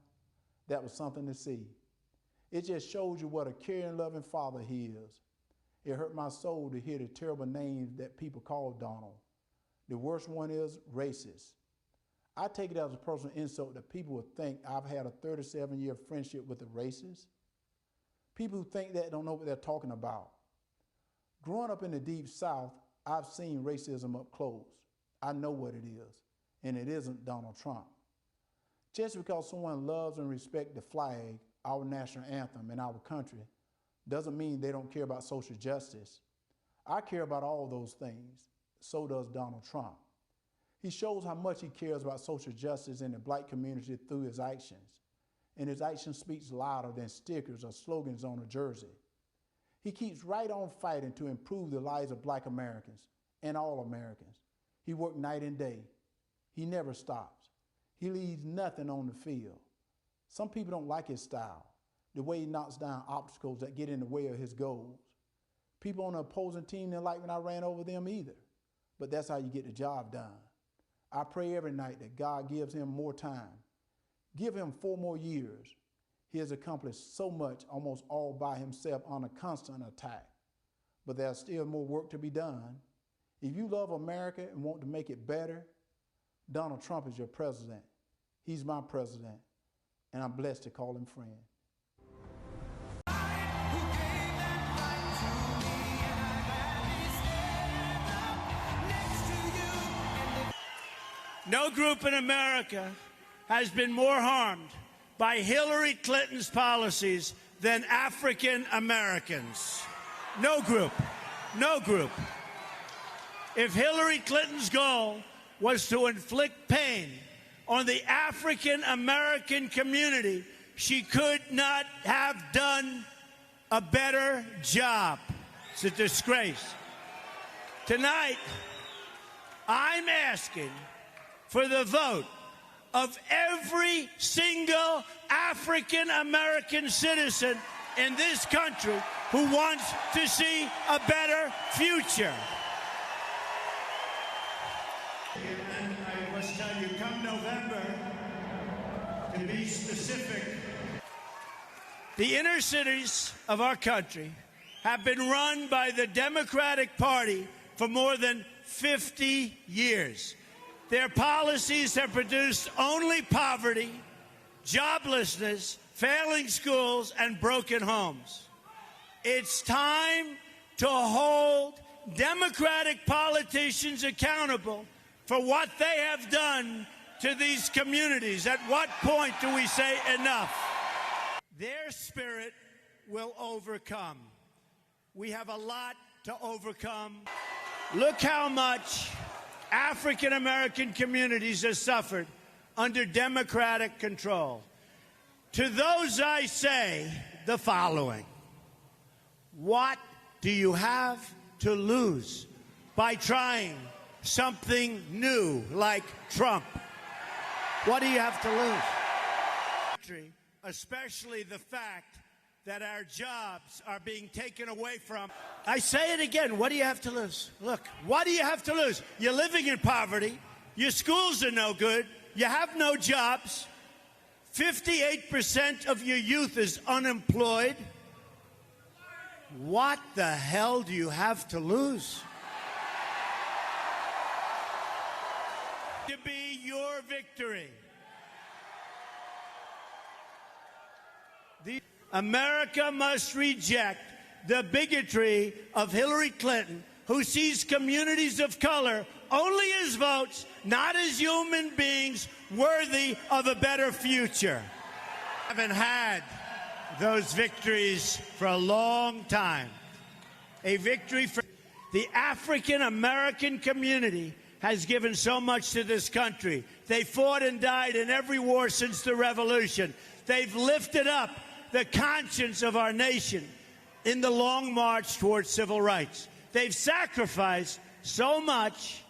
That was something to see. It just shows you what a caring, loving father he is. It hurt my soul to hear the terrible names that people call Donald. The worst one is racist. I take it as a personal insult that people would think I've had a 37-year friendship with a racist. People who think that don't know what they're talking about. Growing up in the Deep South, I've seen racism up close. I know what it is, and it isn't Donald Trump. Just because someone loves and respects the flag, our national anthem, and our country, doesn't mean they don't care about social justice. I care about all those things. So does Donald Trump. He shows how much he cares about social justice in the black community through his actions. And his action speaks louder than stickers or slogans on a jersey. He keeps right on fighting to improve the lives of black Americans and all Americans. He works night and day. He never stops. He leaves nothing on the field. Some people don't like his style, the way he knocks down obstacles that get in the way of his goals. People on the opposing team didn't like when I ran over them either, but that's how you get the job done. I pray every night that God gives him more time. Give him 4 more years. He has accomplished so much almost all by himself on a constant attack. But there's still more work to be done. If you love America and want to make it better, Donald Trump is your president. He's my president, and I'm blessed to call him friend. No group in America has been more harmed by Hillary Clinton's policies than African Americans. No group. No group. If Hillary Clinton's goal was to inflict pain on the African American community, she could not have done a better job. It's a disgrace. Tonight, I'm asking for the vote of every single African American citizen in this country who wants to see a better future. And I must tell you, come November, to be specific, the inner cities of our country have been run by the Democratic Party for more than 50 years. Their policies have produced only poverty, joblessness, failing schools, and broken homes. It's time to hold Democratic politicians accountable for what they have done to these communities. At what point do we say enough? Their spirit will overcome. We have a lot to overcome. Look how much African American communities have suffered under Democratic control. To those I say the following: what do you have to lose by trying something new like Trump? What do you have to lose? Especially the fact that our jobs are being taken away from. I say it again, what do you have to lose? Look, what do you have to lose? You're living in poverty, your schools are no good, you have no jobs, 58% of your youth is unemployed. What the hell do you have to lose? To be your victory. America must reject the bigotry of Hillary Clinton, who sees communities of color only as votes, not as human beings worthy of a better future. I haven't had those victories for a long time. A victory for the African American community has given so much to this country. They fought and died in every war since the revolution. They've lifted up the conscience of our nation in the long march towards civil rights. They've sacrificed so much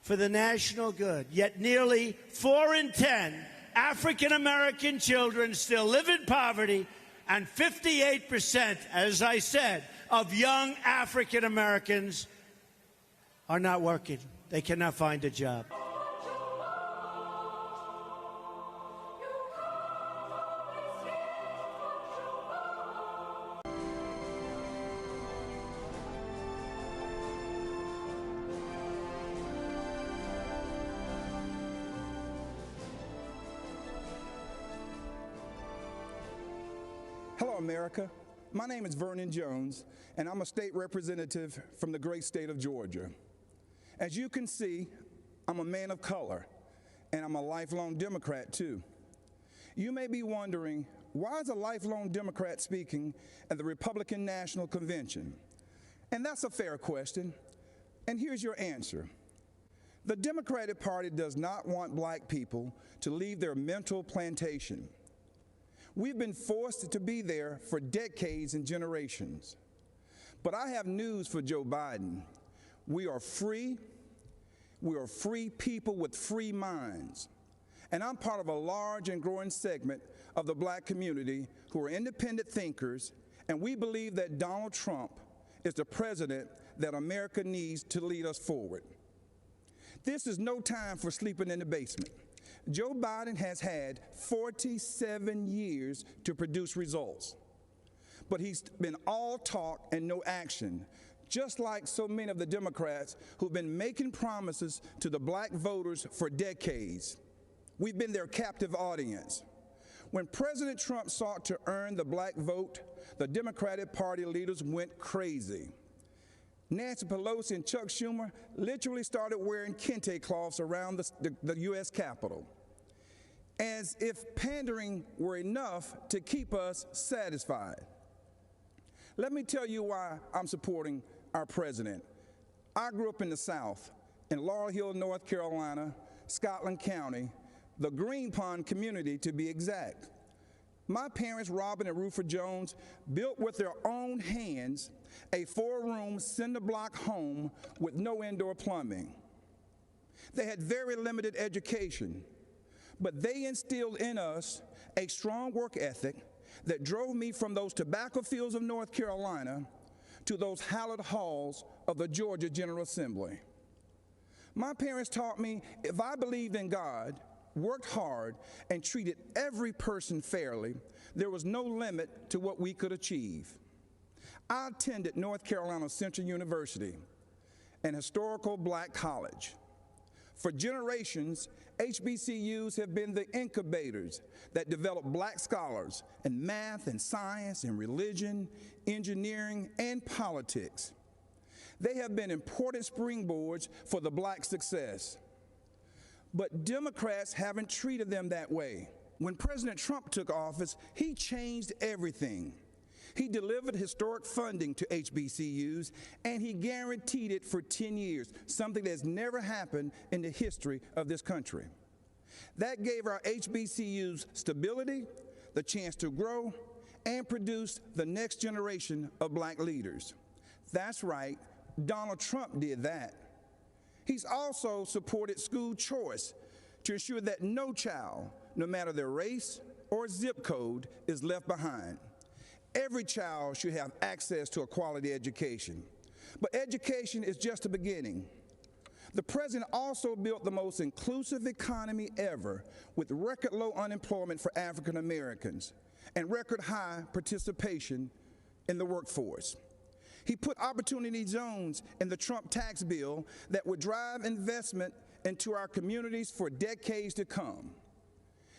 for the national good, yet nearly 4 in 10 African-American children still live in poverty, and 58%, as I said, of young African-Americans are not working. They cannot find a job. Hello, America. My name is Vernon Jones, and I'm a state representative from the great state of Georgia. As you can see, I'm a man of color, and I'm a lifelong Democrat, too. You may be wondering, why is a lifelong Democrat speaking at the Republican National Convention? And that's a fair question, and here's your answer. The Democratic Party does not want black people to leave their mental plantation. We've been forced to be there for decades and generations. But I have news for Joe Biden. We are free people with free minds. And I'm part of a large and growing segment of the black community who are independent thinkers, and we believe that Donald Trump is the president that America needs to lead us forward. This is no time for sleeping in the basement. Joe Biden has had 47 years to produce results, but he's been all talk and no action, just like so many of the Democrats who've been making promises to the black voters for decades. We've been their captive audience. When President Trump sought to earn the black vote, the Democratic Party leaders went crazy. Nancy Pelosi and Chuck Schumer literally started wearing kente cloths around the U.S. Capitol, as if pandering were enough to keep us satisfied. Let me tell you why I'm supporting our president. I grew up in the South, in Laurel Hill, North Carolina, Scotland County, the Green Pond community to be exact. My parents, Robin and Rufus Jones, built with their own hands a 4-room cinder block home with no indoor plumbing. They had very limited education, but they instilled in us a strong work ethic that drove me from those tobacco fields of North Carolina to those hallowed halls of the Georgia General Assembly. My parents taught me if I believed in God, worked hard, and treated every person fairly, there was no limit to what we could achieve. I attended North Carolina Central University, an historical black college. For generations, HBCUs have been the incubators that develop black scholars in math and science and religion, engineering, and politics. They have been important springboards for the black success. But Democrats haven't treated them that way. When President Trump took office, he changed everything. He delivered historic funding to HBCUs, and he guaranteed it for 10 years, something that's never happened in the history of this country. That gave our HBCUs stability, the chance to grow, and produce the next generation of black leaders. That's right, Donald Trump did that. He's also supported school choice to ensure that no child, no matter their race or zip code, is left behind. Every child should have access to a quality education. But education is just the beginning. The president also built the most inclusive economy ever, with record low unemployment for African Americans and record high participation in the workforce. He put opportunity zones in the Trump tax bill that would drive investment into our communities for decades to come.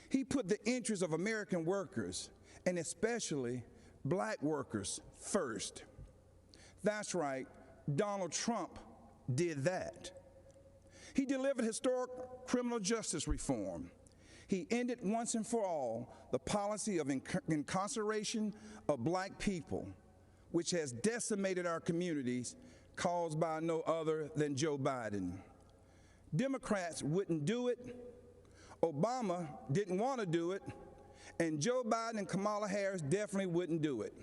He put the interests of American workers, and especially black workers, first. That's right, Donald Trump did that. He delivered historic criminal justice reform. He ended once and for all the policy of incarceration of black people, which has decimated our communities, caused by no other than Joe Biden. Democrats wouldn't do it, Obama didn't want to do it, and Joe Biden and Kamala Harris definitely wouldn't do it.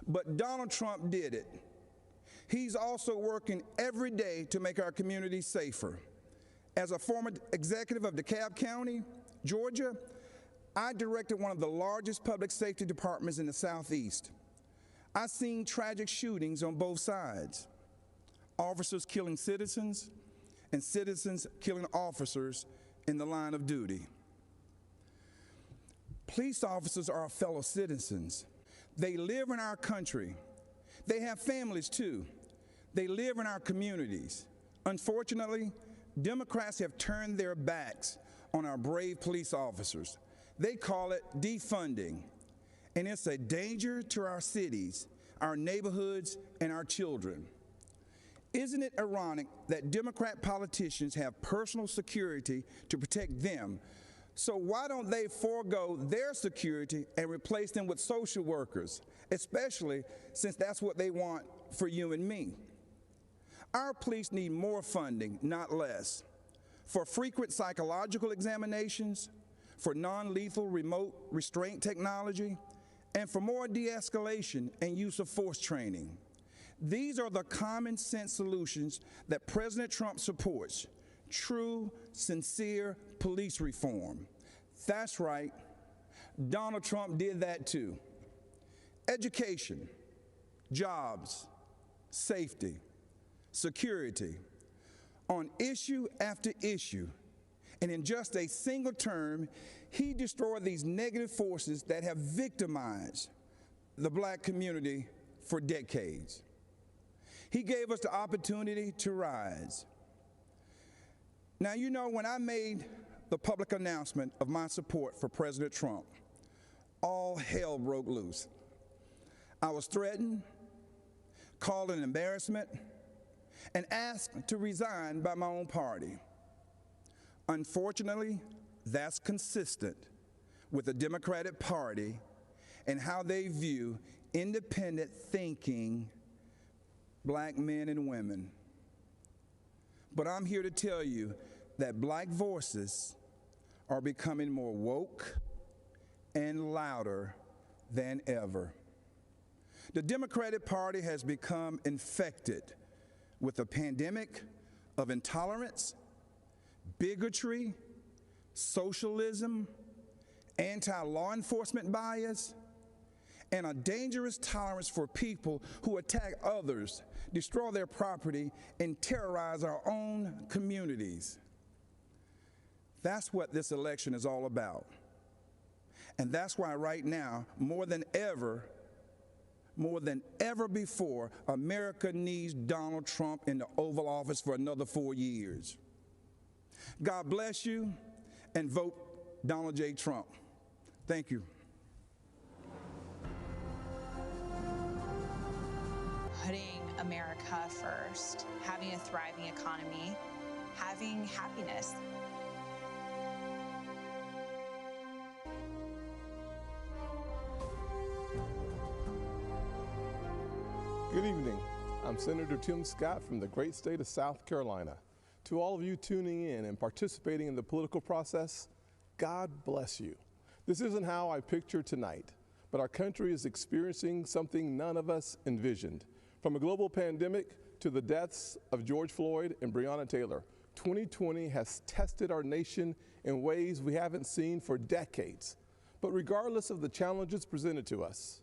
But Donald Trump did it. He's also working every day to make our communities safer. As a former executive of DeKalb County, Georgia, I directed one of the largest public safety departments in the Southeast. I've seen tragic shootings on both sides. Officers killing citizens and citizens killing officers in the line of duty. Police officers are our fellow citizens. They live in our country. They have families too. They live in our communities. Unfortunately, Democrats have turned their backs on our brave police officers. They call it defunding, and it's a danger to our cities, our neighborhoods, and our children. Isn't it ironic that Democrat politicians have personal security to protect them? So why don't they forego their security and replace them with social workers, especially since that's what they want for you and me? Our police need more funding, not less, for frequent psychological examinations, for non-lethal remote restraint technology, and for more de-escalation and use of force training. These are the common sense solutions that President Trump supports. True, sincere police reform. That's right, Donald Trump did that too. Education, jobs, safety, security, on issue after issue. And in just a single term, he destroyed these negative forces that have victimized the black community for decades. He gave us the opportunity to rise. Now, you know, when I made the public announcement of my support for President Trump, all hell broke loose. I was threatened, called an embarrassment, and asked to resign by my own party. Unfortunately, that's consistent with the Democratic Party and how they view independent thinking black men and women. But I'm here to tell you that black voices are becoming more woke and louder than ever. The Democratic Party has become infected with a pandemic of intolerance, bigotry, socialism, anti-law enforcement bias, and a dangerous tolerance for people who attack others, destroy their property, and terrorize our own communities. That's what this election is all about. And that's why right now, more than ever before, America needs Donald Trump in the Oval Office for another 4 years. God bless you, and vote Donald J. Trump. Thank you. Putting America first, having a thriving economy, having happiness. Good evening. I'm Senator Tim Scott from the great state of South Carolina. To all of you tuning in and participating in the political process, God bless you. This isn't how I picture tonight, but our country is experiencing something none of us envisioned. From a global pandemic to the deaths of George Floyd and Breonna Taylor, 2020 has tested our nation in ways we haven't seen for decades. But regardless of the challenges presented to us,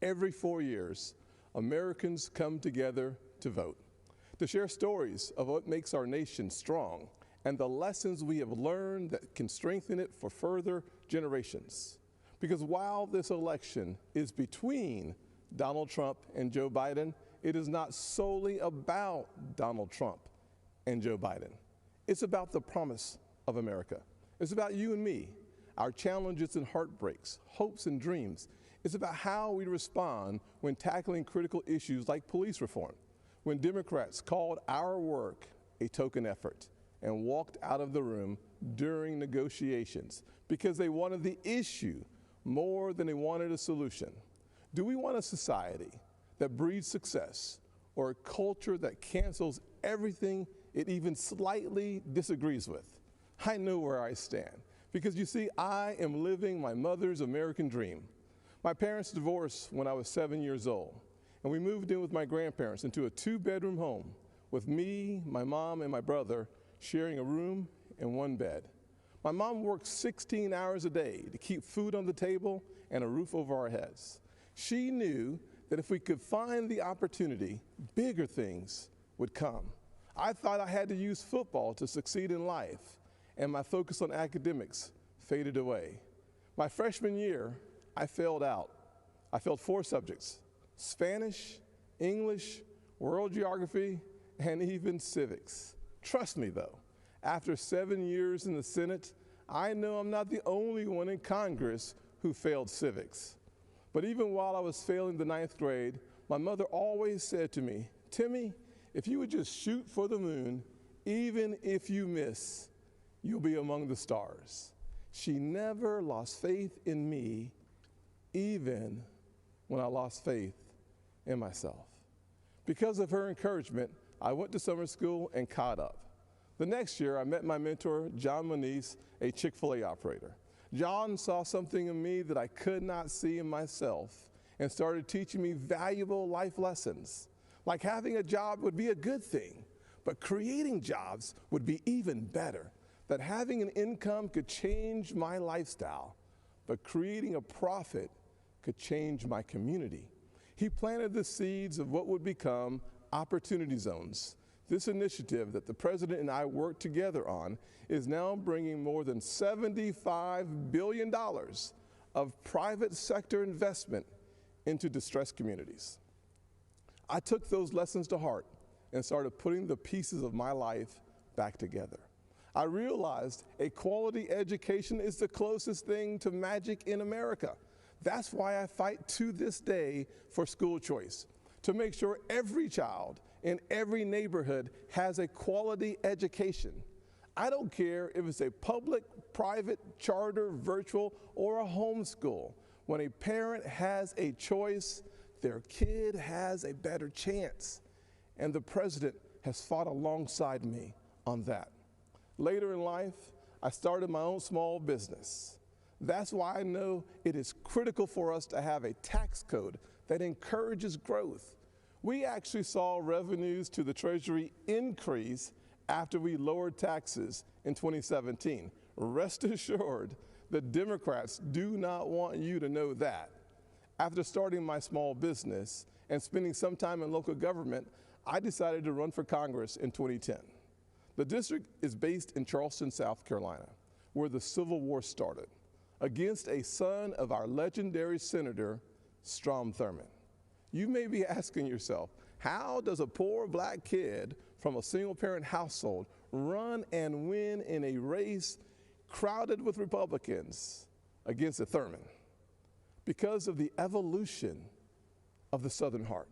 every 4 years, Americans come together to vote, to share stories of what makes our nation strong and the lessons we have learned that can strengthen it for further generations. Because while this election is between Donald Trump and Joe Biden, it is not solely about Donald Trump and Joe Biden. It's about the promise of America. It's about you and me, our challenges and heartbreaks, hopes and dreams. It's about how we respond when tackling critical issues like police reform, when Democrats called our work a token effort and walked out of the room during negotiations because they wanted the issue more than they wanted a solution. Do we want a society that breeds success or a culture that cancels everything it even slightly disagrees with. I know where I stand because you see, I am living my mother's American dream. My parents divorced when I was 7 years old, and we moved in with my grandparents into a 2-bedroom home with me, my mom, and my brother sharing a room and 1 bed. My mom worked 16 hours a day to keep food on the table and a roof over our heads. She knew that if we could find the opportunity, bigger things would come. I thought I had to use football to succeed in life, and my focus on academics faded away. My freshman year, I failed out. I failed 4 subjects: Spanish, English, world geography, and even civics. Trust me though, after 7 years in the Senate, I know I'm not the only one in Congress who failed civics. But even while I was failing the 9th grade, my mother always said to me, "Timmy, if you would just shoot for the moon, even if you miss, you'll be among the stars." She never lost faith in me, even when I lost faith in myself. Because of her encouragement, I went to summer school and caught up. The next year, I met my mentor, John Moniz, a Chick-fil-A operator. John saw something in me that I could not see in myself and started teaching me valuable life lessons. Like having a job would be a good thing, but creating jobs would be even better. That having an income could change my lifestyle, but creating a profit could change my community. He planted the seeds of what would become Opportunity Zones. This initiative that the President and I worked together on is now bringing more than $75 billion of private sector investment into distressed communities. I took those lessons to heart and started putting the pieces of my life back together. I realized a quality education is the closest thing to magic in America. That's why I fight to this day for school choice, to make sure every child in every neighborhood has a quality education. I don't care if it's a public, private, charter, virtual, or a homeschool. When a parent has a choice, their kid has a better chance. And the President has fought alongside me on that. Later in life, I started my own small business. That's why I know it is critical for us to have a tax code that encourages growth. We actually saw revenues to the Treasury increase after we lowered taxes in 2017. Rest assured, the Democrats do not want you to know that. After starting my small business and spending some time in local government, I decided to run for Congress in 2010. The district is based in Charleston, South Carolina, where the Civil War started, against a son of our legendary Senator, Strom Thurmond. You may be asking yourself, how does a poor black kid from a single-parent household run and win in a race crowded with Republicans against a Thurmond? Because of the evolution of the Southern heart.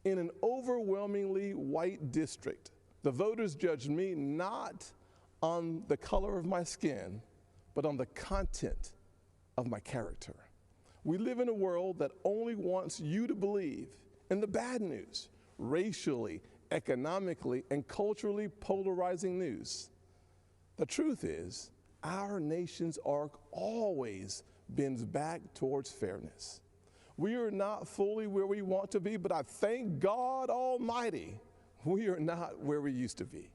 In an overwhelmingly white district, the voters judged me not on the color of my skin, but on the content of my character. We live in a world that only wants you to believe in the bad news, racially, economically, and culturally polarizing news. The truth is, our nation's arc always bends back towards fairness. We are not fully where we want to be, but I thank God Almighty, we are not where we used to be.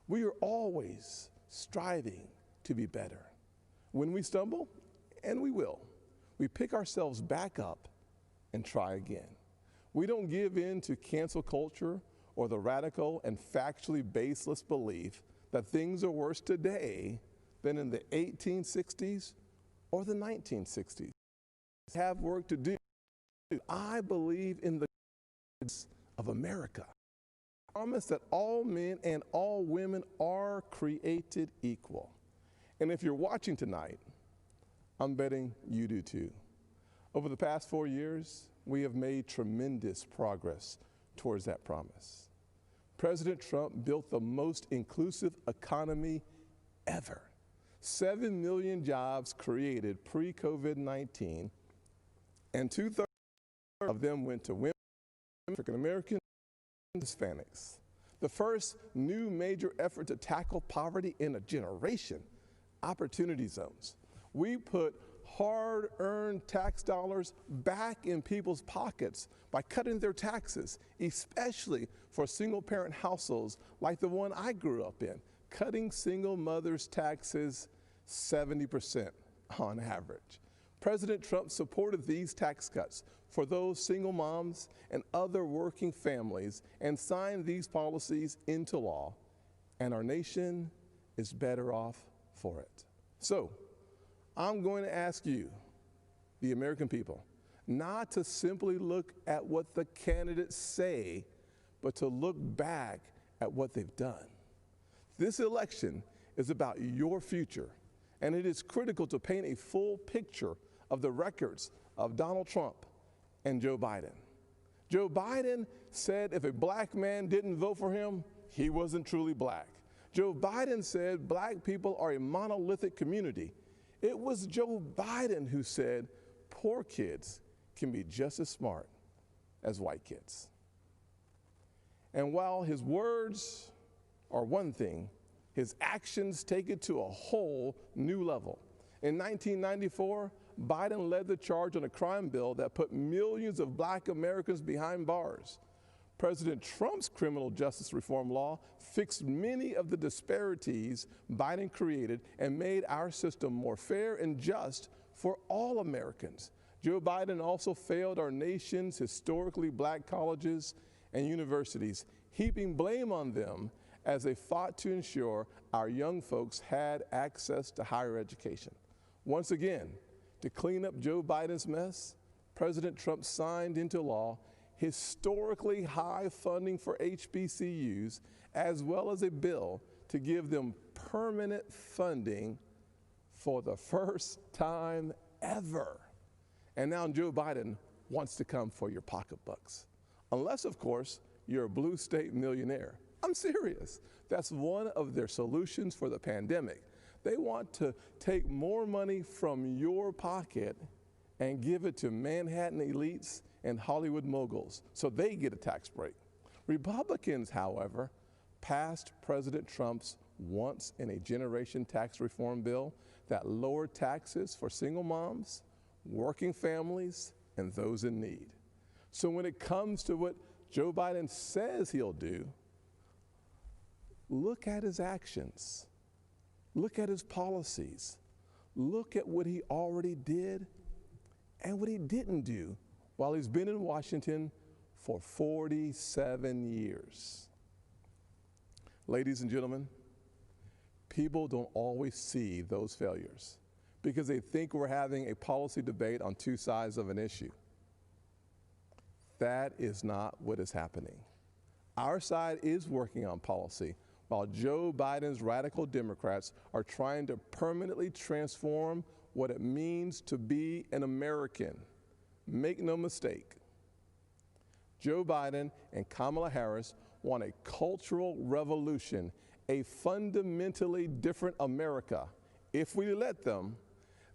We are always striving to be better. When we stumble, and we will, we pick ourselves back up and try again. We don't give in to cancel culture or the radical and factually baseless belief that things are worse today than in the 1860s or the 1960s. We have work to do. I believe in the of America. I promise that all men and all women are created equal. And if you're watching tonight, I'm betting you do too. Over the past 4 years, we have made tremendous progress towards that promise. President Trump built the most inclusive economy ever. 7 million jobs created pre-COVID-19, and 2/3 of them went to women, African Americans, and Hispanics. The first new major effort to tackle poverty in a generation, opportunity zones. We put hard-earned tax dollars back in people's pockets by cutting their taxes, especially for single-parent households like the one I grew up in, cutting single mothers' taxes 70% on average. President Trump supported these tax cuts for those single moms and other working families and signed these policies into law, and our nation is better off for it. So, I'm going to ask you, the American people, not to simply look at what the candidates say, but to look back at what they've done. This election is about your future, and it is critical to paint a full picture of the records of Donald Trump and Joe Biden. Joe Biden said if a black man didn't vote for him, he wasn't truly black. Joe Biden said black people are a monolithic community. It was Joe Biden who said poor kids can be just as smart as white kids. And while his words are one thing, his actions take it to a whole new level. In 1994, Biden led the charge on a crime bill that put millions of black Americans behind bars. President Trump's criminal justice reform law fixed many of the disparities Biden created and made our system more fair and just for all Americans. Joe Biden also failed our nation's historically black colleges and universities, heaping blame on them as they fought to ensure our young folks had access to higher education. Once again, to clean up Joe Biden's mess, President Trump signed into law historically high funding for HBCUs, as well as a bill to give them permanent funding for the first time ever. And now Joe Biden wants to come for your pocketbooks. Unless, of course, you're a blue state millionaire. I'm serious. That's one of their solutions for the pandemic. They want to take more money from your pocket and give it to Manhattan elites and Hollywood moguls so they get a tax break. Republicans, however, passed President Trump's once-in-a-generation tax reform bill that lowered taxes for single moms, working families, and those in need. So when it comes to what Joe Biden says he'll do, look at his actions. Look at his policies. Look at what he already did and what he didn't do while he's been in Washington for 47 years. Ladies and gentlemen, people don't always see those failures because they think we're having a policy debate on two sides of an issue. That is not what is happening. Our side is working on policy, while Joe Biden's radical Democrats are trying to permanently transform what it means to be an American. Make no mistake, Joe Biden and Kamala Harris want a cultural revolution, a fundamentally different America. If we let them,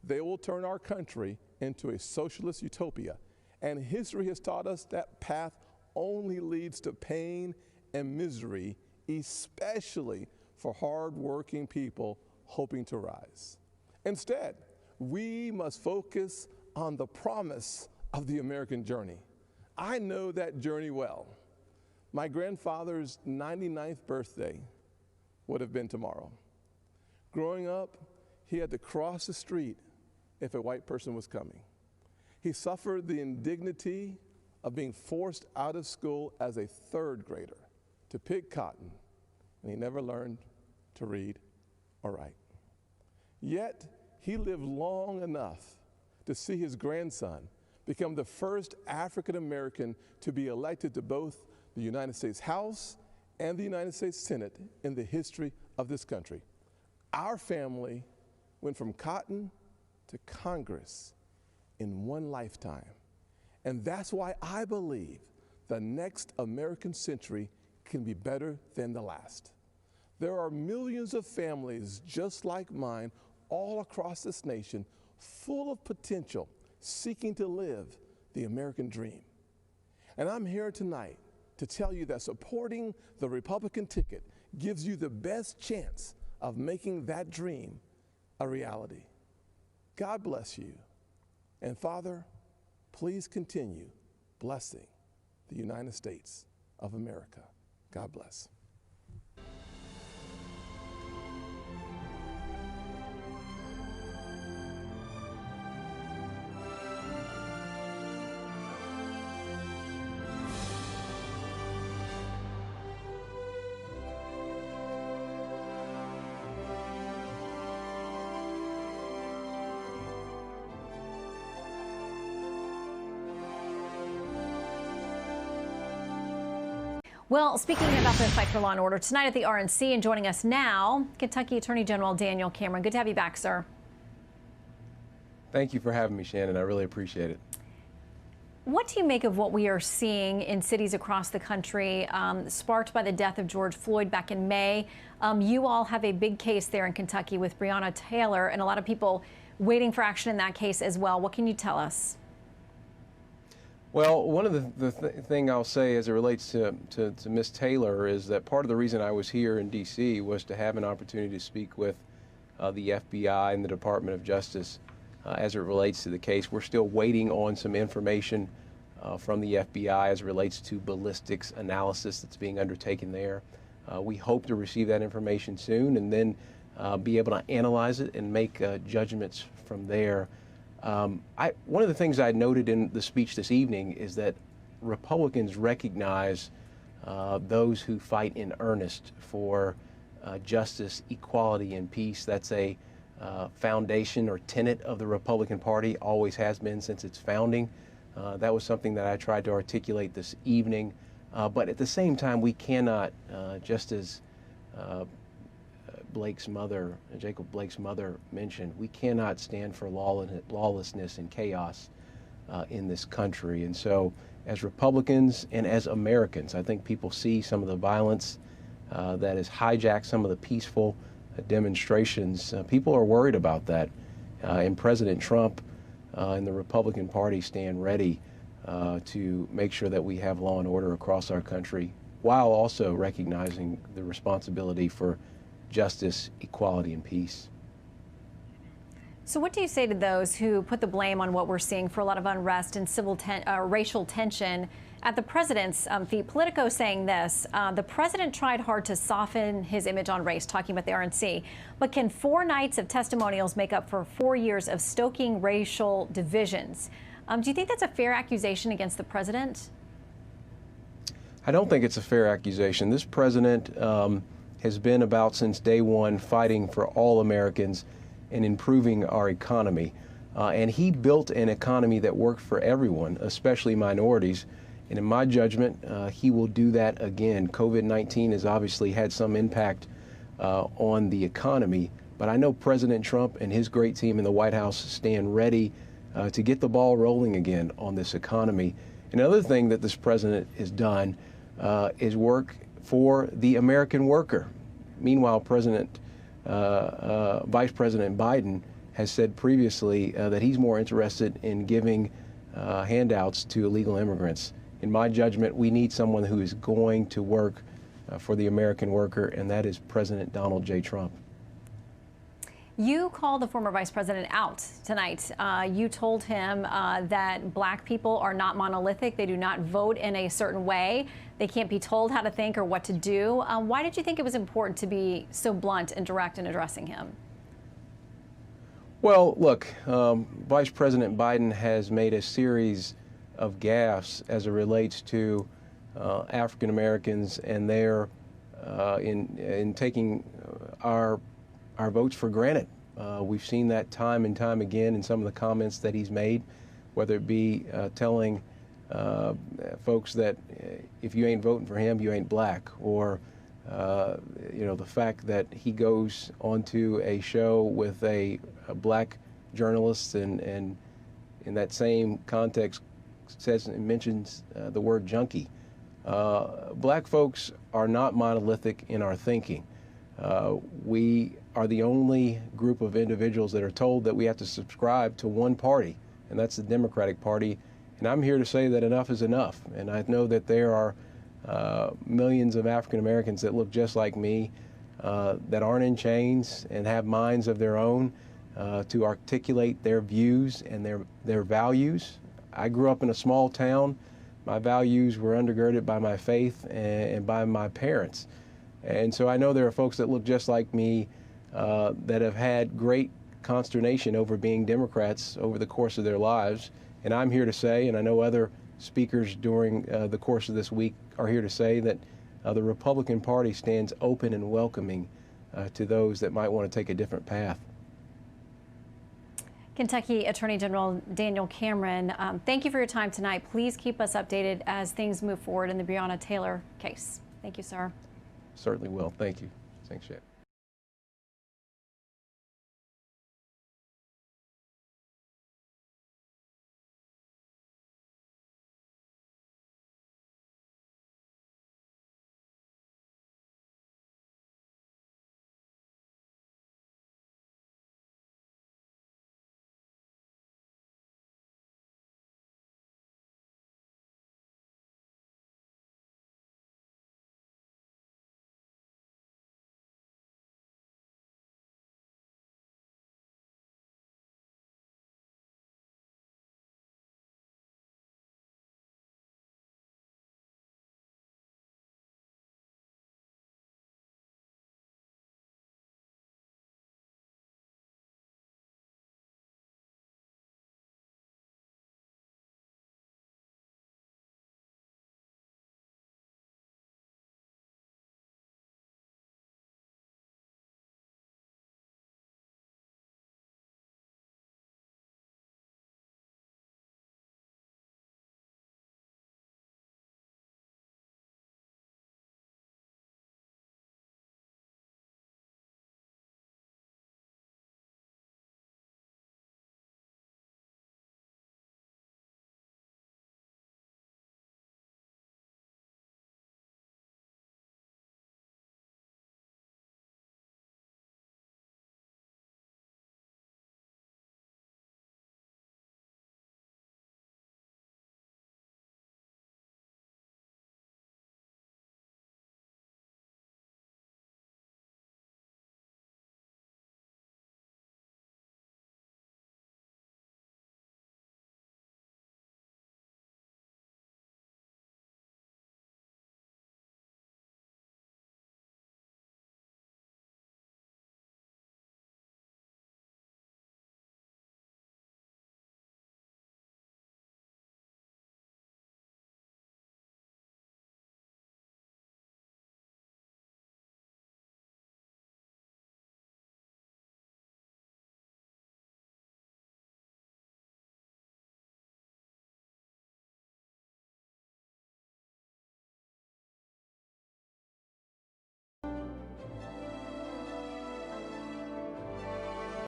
they will turn our country into a socialist utopia. And history has taught us that path only leads to pain and misery, especially for hardworking people hoping to rise. Instead, we must focus on the promise of the American journey. I know that journey well. My grandfather's 99th birthday would have been tomorrow. Growing up, he had to cross the street if a white person was coming. He suffered the indignity of being forced out of school as a third grader to pick cotton, and he never learned to read or write. Yet, he lived long enough to see his grandson become the first African American to be elected to both the United States House and the United States Senate in the history of this country. Our family went from cotton to Congress in one lifetime. And that's why I believe the next American century can be better than the last. There are millions of families just like mine all across this nation, full of potential, seeking to live the American dream. And I'm here tonight to tell you that supporting the Republican ticket gives you the best chance of making that dream a reality. God bless you. And Father, please continue blessing the United States of America. God bless. Well, speaking about the fight for law and order, tonight at the RNC and joining us now, Kentucky Attorney General Daniel Cameron. Good to have you back, sir. Thank you for having me, Shannon. I really appreciate it. What do you make of what we are seeing in cities across the country, sparked by the death of George Floyd back in May? You all have a big case there in Kentucky with Breonna Taylor, and a lot of people waiting for action in that case as well. What can you tell us? Well, one of the thing I'll say as it relates to Ms. Taylor is that part of the reason I was here in D.C. was to have an opportunity to speak with the FBI and the Department of Justice as it relates to the case. We're still waiting on some information from the FBI as it relates to ballistics analysis that's being undertaken there. We hope to receive that information soon and then be able to analyze it and make judgments from there. One of the things I noted in the speech this evening is that Republicans recognize those who fight in earnest for justice, equality, and peace. That's a foundation or tenet of the Republican Party, always has been since its founding. That was something that I tried to articulate this evening. But at the same time, we cannot, just as Jacob Blake's mother mentioned, we cannot stand for lawlessness and chaos in this country. And so as Republicans and as Americans, I think people see some of the violence that has hijacked some of the peaceful demonstrations. People are worried about that. And President Trump and the Republican Party stand ready to make sure that we have law and order across our country, while also recognizing the responsibility for justice, equality, and peace. So what do you say to those who put the blame on what we're seeing for a lot of unrest and racial tension at the president's feet? Politico saying this, the president tried hard to soften his image on race, talking about the RNC, but can 4 nights of testimonials make up for 4 years of stoking racial divisions? Do you think that's a fair accusation against the president? I don't think it's a fair accusation. This president has been about since day one fighting for all Americans and improving our economy. And he built an economy that worked for everyone, especially minorities. And in my judgment, he will do that again. COVID-19 has obviously had some impact on the economy, but I know President Trump and his great team in the White House stand ready to get the ball rolling again on this economy. Another thing that this president has done is work for the American worker. Meanwhile, Vice President Biden has said previously that he's more interested in giving handouts to illegal immigrants. In my judgment, we need someone who is going to work for the American worker, and that is President Donald J. Trump. You called the former vice president out tonight. You told him that black people are not monolithic. They do not vote in a certain way. They can't be told how to think or what to do. Why did you think it was important to be so blunt and direct in addressing him? Well, look, Vice President Biden has made a series of gaffes as it relates to African Americans and their in taking our votes for granted. We've seen that time and time again in some of the comments that he's made, whether it be telling folks that if you ain't voting for him, you ain't black, or the fact that he goes onto a show with a black journalist and in that same context says and mentions the word junkie. Black folks are not monolithic in our thinking. We are the only group of individuals that are told that we have to subscribe to one party, and that's the Democratic Party. And I'm here to say that enough is enough. And I know that there are millions of African Americans that look just like me, that aren't in chains and have minds of their own to articulate their views and their values. I grew up in a small town. My values were undergirded by my faith and by my parents. And so I know there are folks that look just like me that have had great consternation over being Democrats over the course of their lives. And I'm here to say, and I know other speakers during the course of this week are here to say, that the Republican Party stands open and welcoming to those that might want to take a different path. Kentucky Attorney General Daniel Cameron, thank you for your time tonight. Please keep us updated as things move forward in the Breonna Taylor case. Thank you, sir. Certainly will. Thank you. Thanks, Shannon.